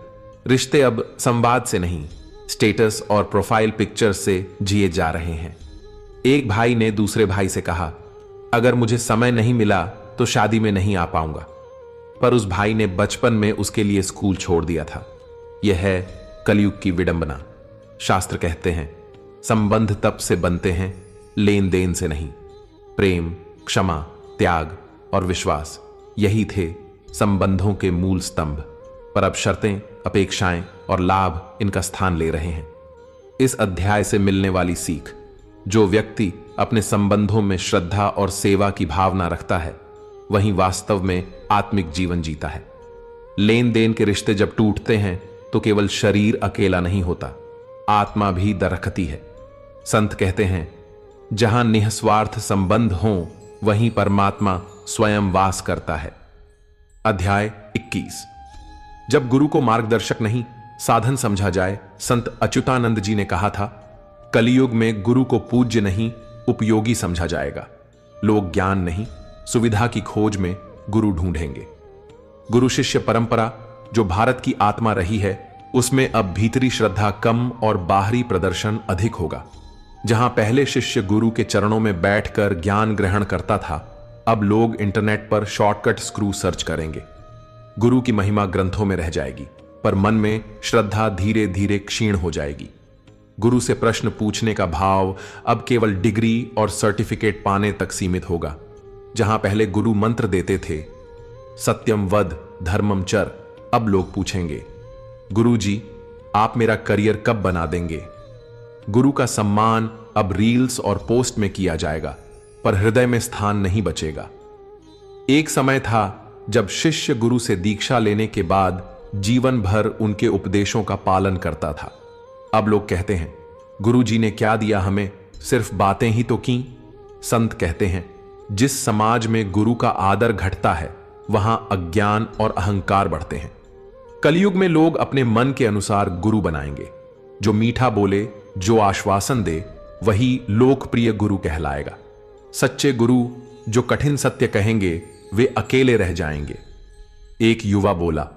रिश्ते अब संवाद से नहीं, स्टेटस और प्रोफाइल पिक्चर से जिए जा रहे हैं। एक भाई ने दूसरे भाई से कहा, अगर मुझे समय नहीं मिला तो शादी में नहीं आ पाऊंगा। पर उस भाई ने बचपन में उसके लिए स्कूल छोड़ दिया था। यह है कलयुग की विडंबना। शास्त्र कहते हैं, संबंध तप से बनते हैं, लेन देन से नहीं। प्रेम, क्षमा, त्याग और विश्वास, यही थे संबंधों के मूल स्तंभ। पर अब शर्तें, अपेक्षाएं और लाभ इनका स्थान ले रहे हैं। इस अध्याय से मिलने वाली सीख: जो व्यक्ति अपने संबंधों में श्रद्धा और सेवा की भावना रखता है, वही वास्तव में आत्मिक जीवन जीता है। लेन देन के रिश्ते जब टूटते हैं तो केवल शरीर अकेला नहीं होता, आत्मा भी दरखती है। संत कहते हैं, जहां निस्वार्थ संबंध हों वहीं परमात्मा स्वयं वास करता है। अध्याय 21। जब गुरु को मार्गदर्शक नहीं, साधन समझा जाए, संत अच्युतानंद जी ने कहा था, कलयुग में गुरु को पूज्य नहीं, उपयोगी समझा जाएगा। लोग ज्ञान नहीं, सुविधा की खोज में गुरु ढूंढेंगे। गुरु शिष्य परंपरा जो भारत की आत्मा रही है, उसमें अब भीतरी श्रद्धा कम और बाहरी प्रदर्शन अधिक होगा। जहां पहले शिष्य गुरु के चरणों में बैठकर ज्ञान ग्रहण करता था, अब लोग इंटरनेट पर शॉर्टकट स्क्रू सर्च करेंगे। गुरु की महिमा ग्रंथों में रह जाएगी, पर मन में श्रद्धा धीरे धीरे क्षीण हो जाएगी। गुरु से प्रश्न पूछने का भाव अब केवल डिग्री और सर्टिफिकेट पाने तक सीमित होगा। जहां पहले गुरु मंत्र देते थे, सत्यम वद धर्मम चर, अब लोग पूछेंगे, गुरु जी आप मेरा करियर कब बना देंगे। गुरु का सम्मान अब रील्स और पोस्ट में किया जाएगा, पर हृदय में स्थान नहीं बचेगा। एक समय था जब शिष्य गुरु से दीक्षा लेने के बाद जीवन भर उनके उपदेशों का पालन करता था। अब लोग कहते हैं, गुरु जी ने क्या दिया हमें, सिर्फ बातें ही तो की। संत कहते हैं, जिस समाज में गुरु का आदर घटता है, वहां अज्ञान और अहंकार बढ़ते हैं। कलयुग में लोग अपने मन के अनुसार गुरु बनाएंगे। जो मीठा बोले, जो आश्वासन दे, वही लोकप्रिय गुरु कहलाएगा। सच्चे गुरु जो कठिन सत्य कहेंगे, वे अकेले रह जाएंगे। एक युवा बोला,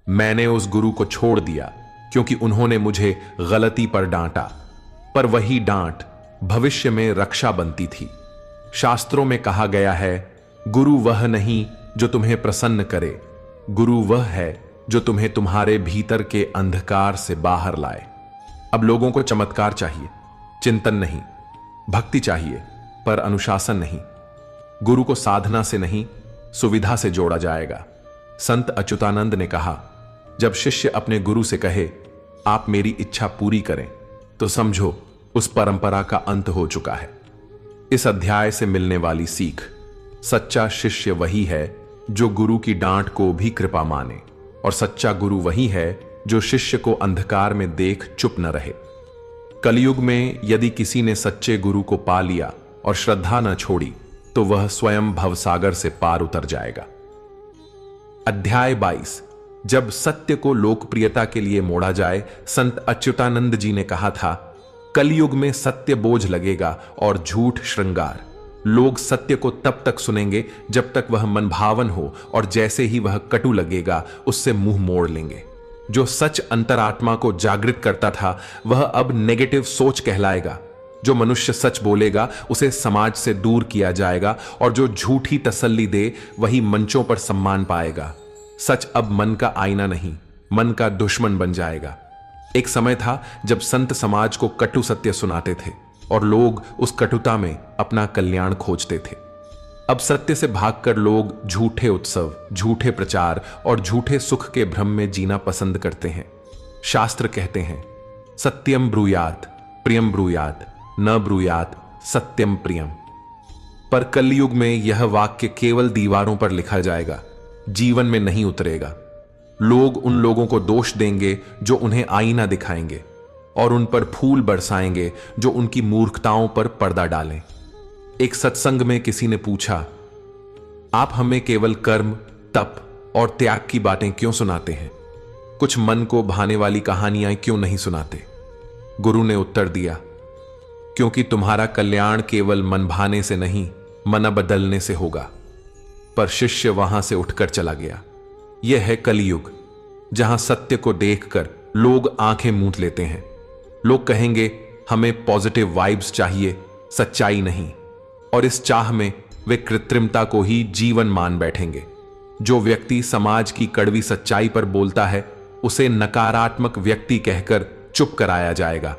मैंने उस गुरु को छोड़ दिया क्योंकि उन्होंने मुझे गलती पर डांटा, पर वही डांट भविष्य में रक्षा बनती थी। शास्त्रों में कहा गया है, गुरु वह नहीं जो तुम्हें प्रसन्न करे, गुरु वह है जो तुम्हें तुम्हारे भीतर के अंधकार से बाहर लाए। अब लोगों को चमत्कार चाहिए, चिंतन नहीं। भक्ति चाहिए, पर अनुशासन नहीं। गुरु को साधना से नहीं, सुविधा से जोड़ा जाएगा। संत अच्युतानंद ने कहा, जब शिष्य अपने गुरु से कहे, आप मेरी इच्छा पूरी करें, तो समझो उस परंपरा का अंत हो चुका है। इस अध्याय से मिलने वाली सीख: सच्चा शिष्य वही है जो गुरु की डांट को भी कृपा माने, और सच्चा गुरु वही है जो शिष्य को अंधकार में देख चुप न रहे। कलयुग में यदि किसी ने सच्चे गुरु को पा लिया और श्रद्धा न छोड़ी, तो वह स्वयं भवसागर से पार उतर जाएगा। अध्याय 22। जब सत्य को लोकप्रियता के लिए मोड़ा जाए, संत अच्युतानंद जी ने कहा था, कलयुग में सत्य बोझ लगेगा और झूठ श्रृंगार। लोग सत्य को तब तक सुनेंगे जब तक वह मनभावन हो, और जैसे ही वह कटु लगेगा उससे मुंह मोड़ लेंगे। जो सच अंतरात्मा को जागृत करता था, वह अब नेगेटिव सोच कहलाएगा। जो मनुष्य सच बोलेगा उसे समाज से दूर किया जाएगा, और जो झूठी तसल्ली दे वही मंचों पर सम्मान पाएगा। सच अब मन का आईना नहीं, मन का दुश्मन बन जाएगा। एक समय था जब संत समाज को कटु सत्य सुनाते थे और लोग उस कटुता में अपना कल्याण खोजते थे। अब सत्य से भागकर लोग झूठे उत्सव, झूठे प्रचार और झूठे सुख के भ्रम में जीना पसंद करते हैं। शास्त्र कहते हैं, सत्यम ब्रूयात प्रियम ब्रूयात न ब्रूयात सत्यम प्रियम। पर कलयुग में यह वाक्य केवल दीवारों पर लिखा जाएगा, जीवन में नहीं उतरेगा। लोग उन लोगों को दोष देंगे जो उन्हें आईना दिखाएंगे, और उन पर फूल बरसाएंगे जो उनकी मूर्खताओं पर पर्दा डालें। एक सत्संग में किसी ने पूछा, आप हमें केवल कर्म, तप और त्याग की बातें क्यों सुनाते हैं? कुछ मन को भाने वाली कहानियां क्यों नहीं सुनाते? गुरु ने उत्तर दिया, क्योंकि तुम्हारा कल्याण केवल मन भाने से नहीं, मन बदलने से होगा। पर शिष्य वहां से उठकर चला गया। यह है कलयुग, जहां सत्य को देखकर लोग आंखें मूंद लेते हैं। लोग कहेंगे, हमें पॉजिटिव वाइब्स चाहिए, सच्चाई नहीं। और इस चाह में वे कृत्रिमता को ही जीवन मान बैठेंगे। जो व्यक्ति समाज की कड़वी सच्चाई पर बोलता है, उसे नकारात्मक व्यक्ति कहकर चुप कराया जाएगा।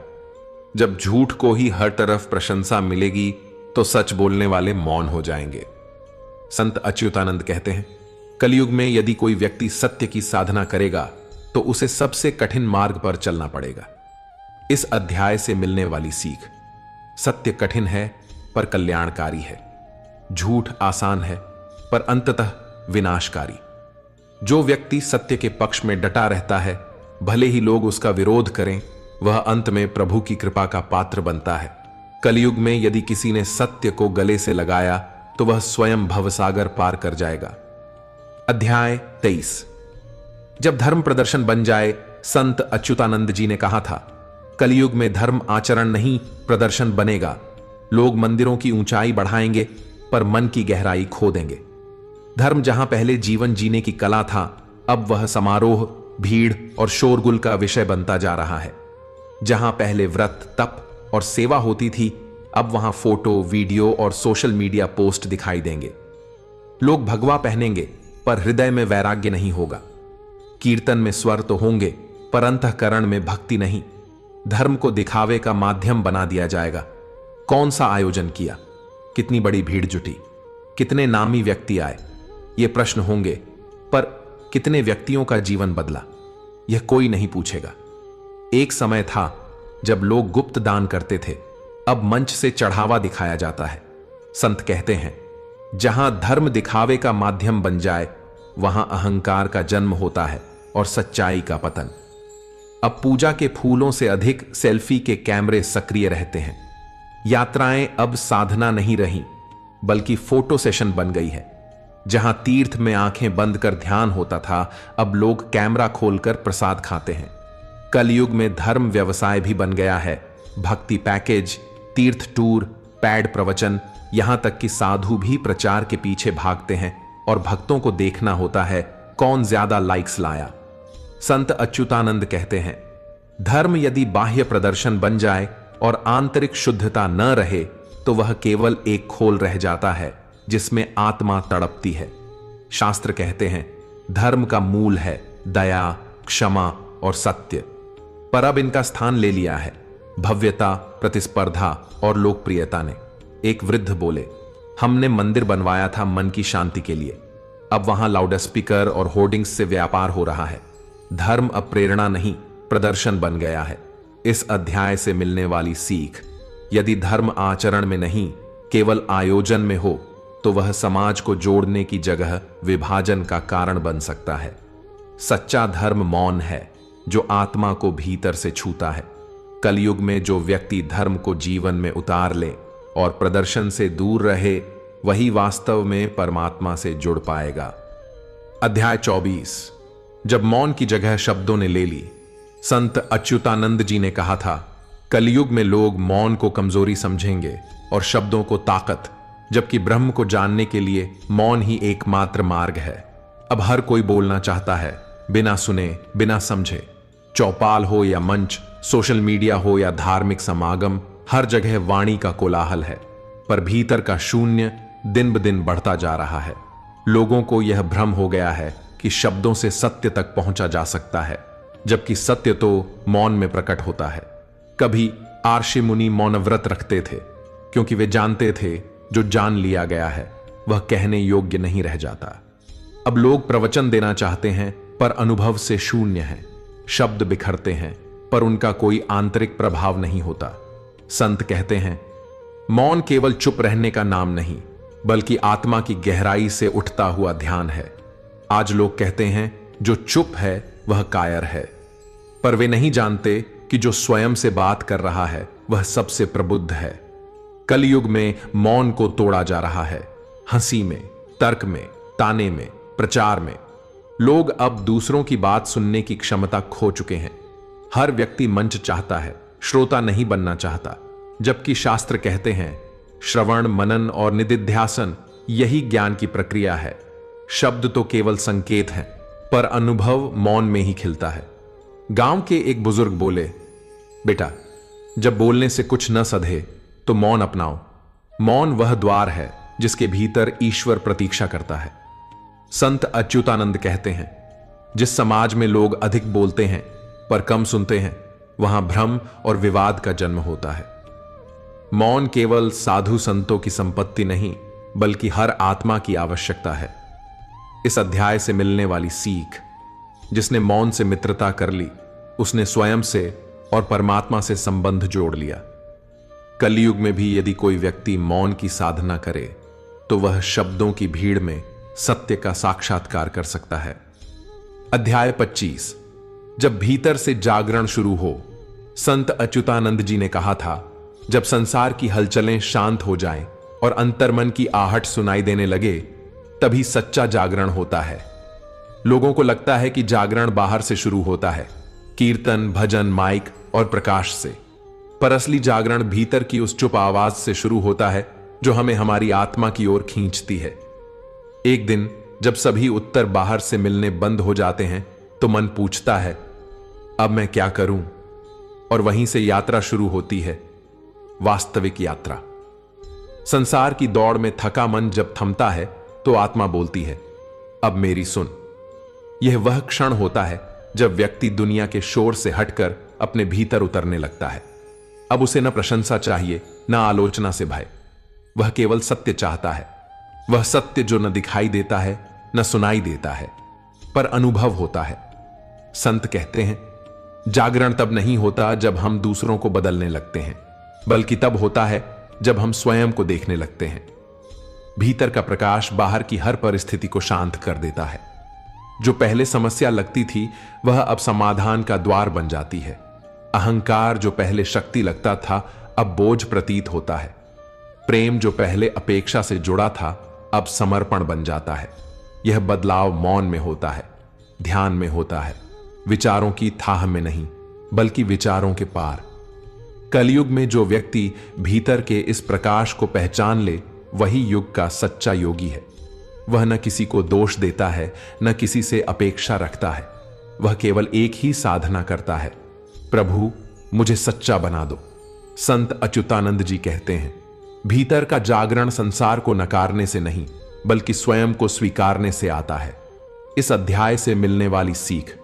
जब झूठ को ही हर तरफ प्रशंसा मिलेगी, तो सच बोलने वाले मौन हो जाएंगे। संत अच्युतानंद कहते हैं, कलयुग में यदि कोई व्यक्ति सत्य की साधना करेगा तो उसे सबसे कठिन मार्ग पर चलना पड़ेगा। इस अध्याय से मिलने वाली सीख, सत्य कठिन है पर कल्याणकारी है, झूठ आसान है पर अंततः विनाशकारी। जो व्यक्ति सत्य के पक्ष में डटा रहता है, भले ही लोग उसका विरोध करें, वह अंत में प्रभु की कृपा का पात्र बनता है। कलयुग में यदि किसी ने सत्य को गले से लगाया तो वह स्वयं भवसागर पार कर जाएगा। अध्याय 23। जब धर्म प्रदर्शन बन जाए, संत अच्युतानंद जी ने कहा था, कलयुग में धर्म आचरण नहीं प्रदर्शन बनेगा। लोग मंदिरों की ऊंचाई बढ़ाएंगे पर मन की गहराई खो देंगे। धर्म जहां पहले जीवन जीने की कला था, अब वह समारोह, भीड़ और शोरगुल का विषय बनता जा रहा है। जहां पहले व्रत, तप और सेवा होती थी, अब वहां फोटो, वीडियो और सोशल मीडिया पोस्ट दिखाई देंगे। लोग भगवा पहनेंगे पर हृदय में वैराग्य नहीं होगा। कीर्तन में स्वर तो होंगे पर अंतःकरण में भक्ति नहीं। धर्म को दिखावे का माध्यम बना दिया जाएगा। कौन सा आयोजन किया, कितनी बड़ी भीड़ जुटी, कितने नामी व्यक्ति आए, ये प्रश्न होंगे, पर कितने व्यक्तियों का जीवन बदला, यह कोई नहीं पूछेगा। एक समय था जब लोग गुप्त दान करते थे, अब मंच से चढ़ावा दिखाया जाता है। संत कहते हैं, जहां धर्म दिखावे का माध्यम बन जाए, वहां अहंकार का जन्म होता है और सच्चाई का पतन। अब पूजा के फूलों से अधिक सेल्फी के कैमरे सक्रिय रहते हैं। यात्राएं अब साधना नहीं रही, बल्कि फोटो सेशन बन गई है। जहां तीर्थ में आंखें बंद कर ध्यान होता था, अब लोग कैमरा खोलकर प्रसाद खाते हैं। कलयुग में धर्म व्यवसाय भी बन गया है। भक्ति पैकेज, तीर्थ टूर, पैड प्रवचन, यहां तक कि साधु भी प्रचार के पीछे भागते हैं और भक्तों को देखना होता है कौन ज्यादा लाइक्स लाया। संत अच्युतानंद कहते हैं, धर्म यदि बाह्य प्रदर्शन बन जाए और आंतरिक शुद्धता न रहे तो वह केवल एक खोल रह जाता है जिसमें आत्मा तड़पती है। शास्त्र कहते हैं, धर्म का मूल है दया, क्षमा और सत्य, पर अब इनका स्थान ले लिया है भव्यता, प्रतिस्पर्धा और लोकप्रियता ने। एक वृद्ध बोले, हमने मंदिर बनवाया था मन की शांति के लिए, अब वहां लाउडस्पीकर और होर्डिंग्स से व्यापार हो रहा है। धर्म अब प्रेरणा नहीं, प्रदर्शन बन गया है। इस अध्याय से मिलने वाली सीख, यदि धर्म आचरण में नहीं, केवल आयोजन में हो, तो वह समाज को जोड़ने की जगह विभाजन का कारण बन सकता है। सच्चा धर्म मौन है, जो आत्मा को भीतर से छूता है। कलयुग में जो व्यक्ति धर्म को जीवन में उतार ले और प्रदर्शन से दूर रहे, वही वास्तव में परमात्मा से जुड़ पाएगा। अध्याय 24। जब मौन की जगह शब्दों ने ले ली, संत अच्युतानंद जी ने कहा था, कलयुग में लोग मौन को कमजोरी समझेंगे और शब्दों को ताकत, जबकि ब्रह्म को जानने के लिए मौन ही एकमात्र मार्ग है। अब हर कोई बोलना चाहता है, बिना सुने, बिना समझे। चौपाल हो या मंच, सोशल मीडिया हो या धार्मिक समागम, हर जगह वाणी का कोलाहल है, पर भीतर का शून्य दिन ब दिन बढ़ता जा रहा है। लोगों को यह भ्रम हो गया है कि शब्दों से सत्य तक पहुंचा जा सकता है, जबकि सत्य तो मौन में प्रकट होता है। कभी आर्षि मुनि मौन व्रत रखते थे, क्योंकि वे जानते थे जो जान लिया गया है वह कहने योग्य नहीं रह जाता। अब लोग प्रवचन देना चाहते हैं पर अनुभव से शून्य हैं। शब्द बिखरते हैं पर उनका कोई आंतरिक प्रभाव नहीं होता। संत कहते हैं, मौन केवल चुप रहने का नाम नहीं, बल्कि आत्मा की गहराई से उठता हुआ ध्यान है। आज लोग कहते हैं जो चुप है वह कायर है, पर वे नहीं जानते कि जो स्वयं से बात कर रहा है वह सबसे प्रबुद्ध है। कलयुग में मौन को तोड़ा जा रहा है, हंसी में, तर्क में, ताने में, प्रचार में। लोग अब दूसरों की बात सुनने की क्षमता खो चुके हैं। हर व्यक्ति मंच चाहता है, श्रोता नहीं बनना चाहता। जबकि शास्त्र कहते हैं, श्रवण, मनन और निदिध्यासन यही ज्ञान की प्रक्रिया है। शब्द तो केवल संकेत हैं, पर अनुभव मौन में ही खिलता है। गांव के एक बुजुर्ग बोले, बेटा, जब बोलने से कुछ न सधे तो मौन अपनाओ। मौन वह द्वार है जिसके भीतर ईश्वर प्रतीक्षा करता है। संत अच्युतानंद कहते हैं, जिस समाज में लोग अधिक बोलते हैं पर कम सुनते हैं, वहां भ्रम और विवाद का जन्म होता है। मौन केवल साधु संतों की संपत्ति नहीं, बल्कि हर आत्मा की आवश्यकता है। इस अध्याय से मिलने वाली सीख, जिसने मौन से मित्रता कर ली, उसने स्वयं से और परमात्मा से संबंध जोड़ लिया। कलयुग में भी यदि कोई व्यक्ति मौन की साधना करे तो वह शब्दों की भीड़ में सत्य का साक्षात्कार कर सकता है। अध्याय 25। जब भीतर से जागरण शुरू हो। संत अच्युतानंद जी ने कहा था, जब संसार की हलचलें शांत हो जाएं और अंतर्मन की आहट सुनाई देने लगे, तभी सच्चा जागरण होता है। लोगों को लगता है कि जागरण बाहर से शुरू होता है, कीर्तन, भजन, माइक और प्रकाश से, पर असली जागरण भीतर की उस चुप आवाज से शुरू होता है जो हमें हमारी आत्मा की ओर खींचती है। एक दिन जब सभी उत्तर बाहर से मिलने बंद हो जाते हैं तो मन पूछता है, अब मैं क्या करूं? और वहीं से यात्रा शुरू होती है, वास्तविक यात्रा। संसार की दौड़ में थका मन जब थमता है तो आत्मा बोलती है, अब मेरी सुन। यह वह क्षण होता है जब व्यक्ति दुनिया के शोर से हटकर अपने भीतर उतरने लगता है। अब उसे न प्रशंसा चाहिए, न आलोचना से भय। वह केवल सत्य चाहता है, वह सत्य जो न दिखाई देता है, न सुनाई देता है, पर अनुभव होता है। संत कहते हैं, जागरण तब नहीं होता जब हम दूसरों को बदलने लगते हैं, बल्कि तब होता है जब हम स्वयं को देखने लगते हैं। भीतर का प्रकाश बाहर की हर परिस्थिति को शांत कर देता है। जो पहले समस्या लगती थी, वह अब समाधान का द्वार बन जाती है। अहंकार जो पहले शक्ति लगता था, अब बोझ प्रतीत होता है। प्रेम जो पहले अपेक्षा से जुड़ा था, अब समर्पण बन जाता है। यह बदलाव मौन में होता है, ध्यान में होता है, विचारों की थाह में नहीं, बल्कि विचारों के पार। कलयुग में जो व्यक्ति भीतर के इस प्रकाश को पहचान ले, वही युग का सच्चा योगी है। वह न किसी को दोष देता है, न किसी से अपेक्षा रखता है। वह केवल एक ही साधना करता है, प्रभु मुझे सच्चा बना दो। संत अच्युतानंद जी कहते हैं, भीतर का जागरण संसार को नकारने से नहीं, बल्कि स्वयं को स्वीकारने से आता है। इस अध्याय से मिलने वाली सीख,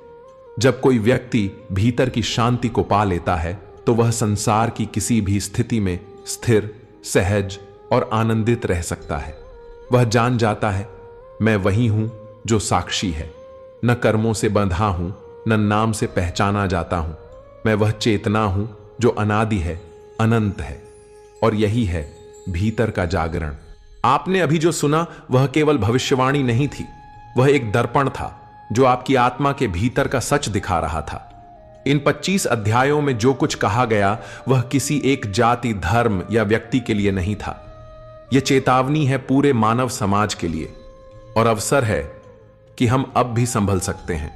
जब कोई व्यक्ति भीतर की शांति को पा लेता है तो वह संसार की किसी भी स्थिति में स्थिर, सहज और आनंदित रह सकता है। वह जान जाता है, मैं वही हूं जो साक्षी है, न कर्मों से बंधा हूं, न नाम से पहचाना जाता हूं। मैं वह चेतना हूं जो अनादि है, अनंत है। और यही है भीतर का जागरण। आपने अभी जो सुना वह केवल भविष्यवाणी नहीं थी, वह एक दर्पण था जो आपकी आत्मा के भीतर का सच दिखा रहा था। इन 25 अध्यायों में जो कुछ कहा गया वह किसी एक जाति, धर्म या व्यक्ति के लिए नहीं था। यह चेतावनी है पूरे मानव समाज के लिए, और अवसर है कि हम अब भी संभल सकते हैं।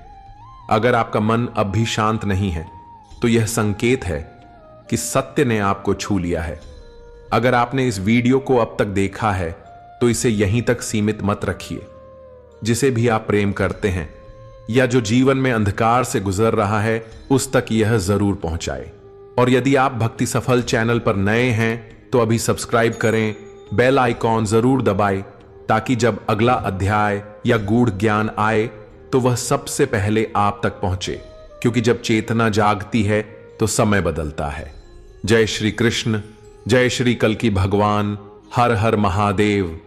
अगर आपका मन अब भी शांत नहीं है तो यह संकेत है कि सत्य ने आपको छू लिया है। अगर आपने इस वीडियो को अब तक देखा है तो इसे यहीं तक सीमित मत रखिए। जिसे भी आप प्रेम करते हैं या जो जीवन में अंधकार से गुजर रहा है, उस तक यह जरूर पहुंचाए। और यदि आप भक्ति सफल चैनल पर नए हैं तो अभी सब्सक्राइब करें, बेल आइकॉन जरूर दबाएं, ताकि जब अगला अध्याय या गूढ़ ज्ञान आए तो वह सबसे पहले आप तक पहुंचे। क्योंकि जब चेतना जागती है तो समय बदलता है। जय श्री कृष्ण, जय श्री कल्कि भगवान। हर हर महादेव।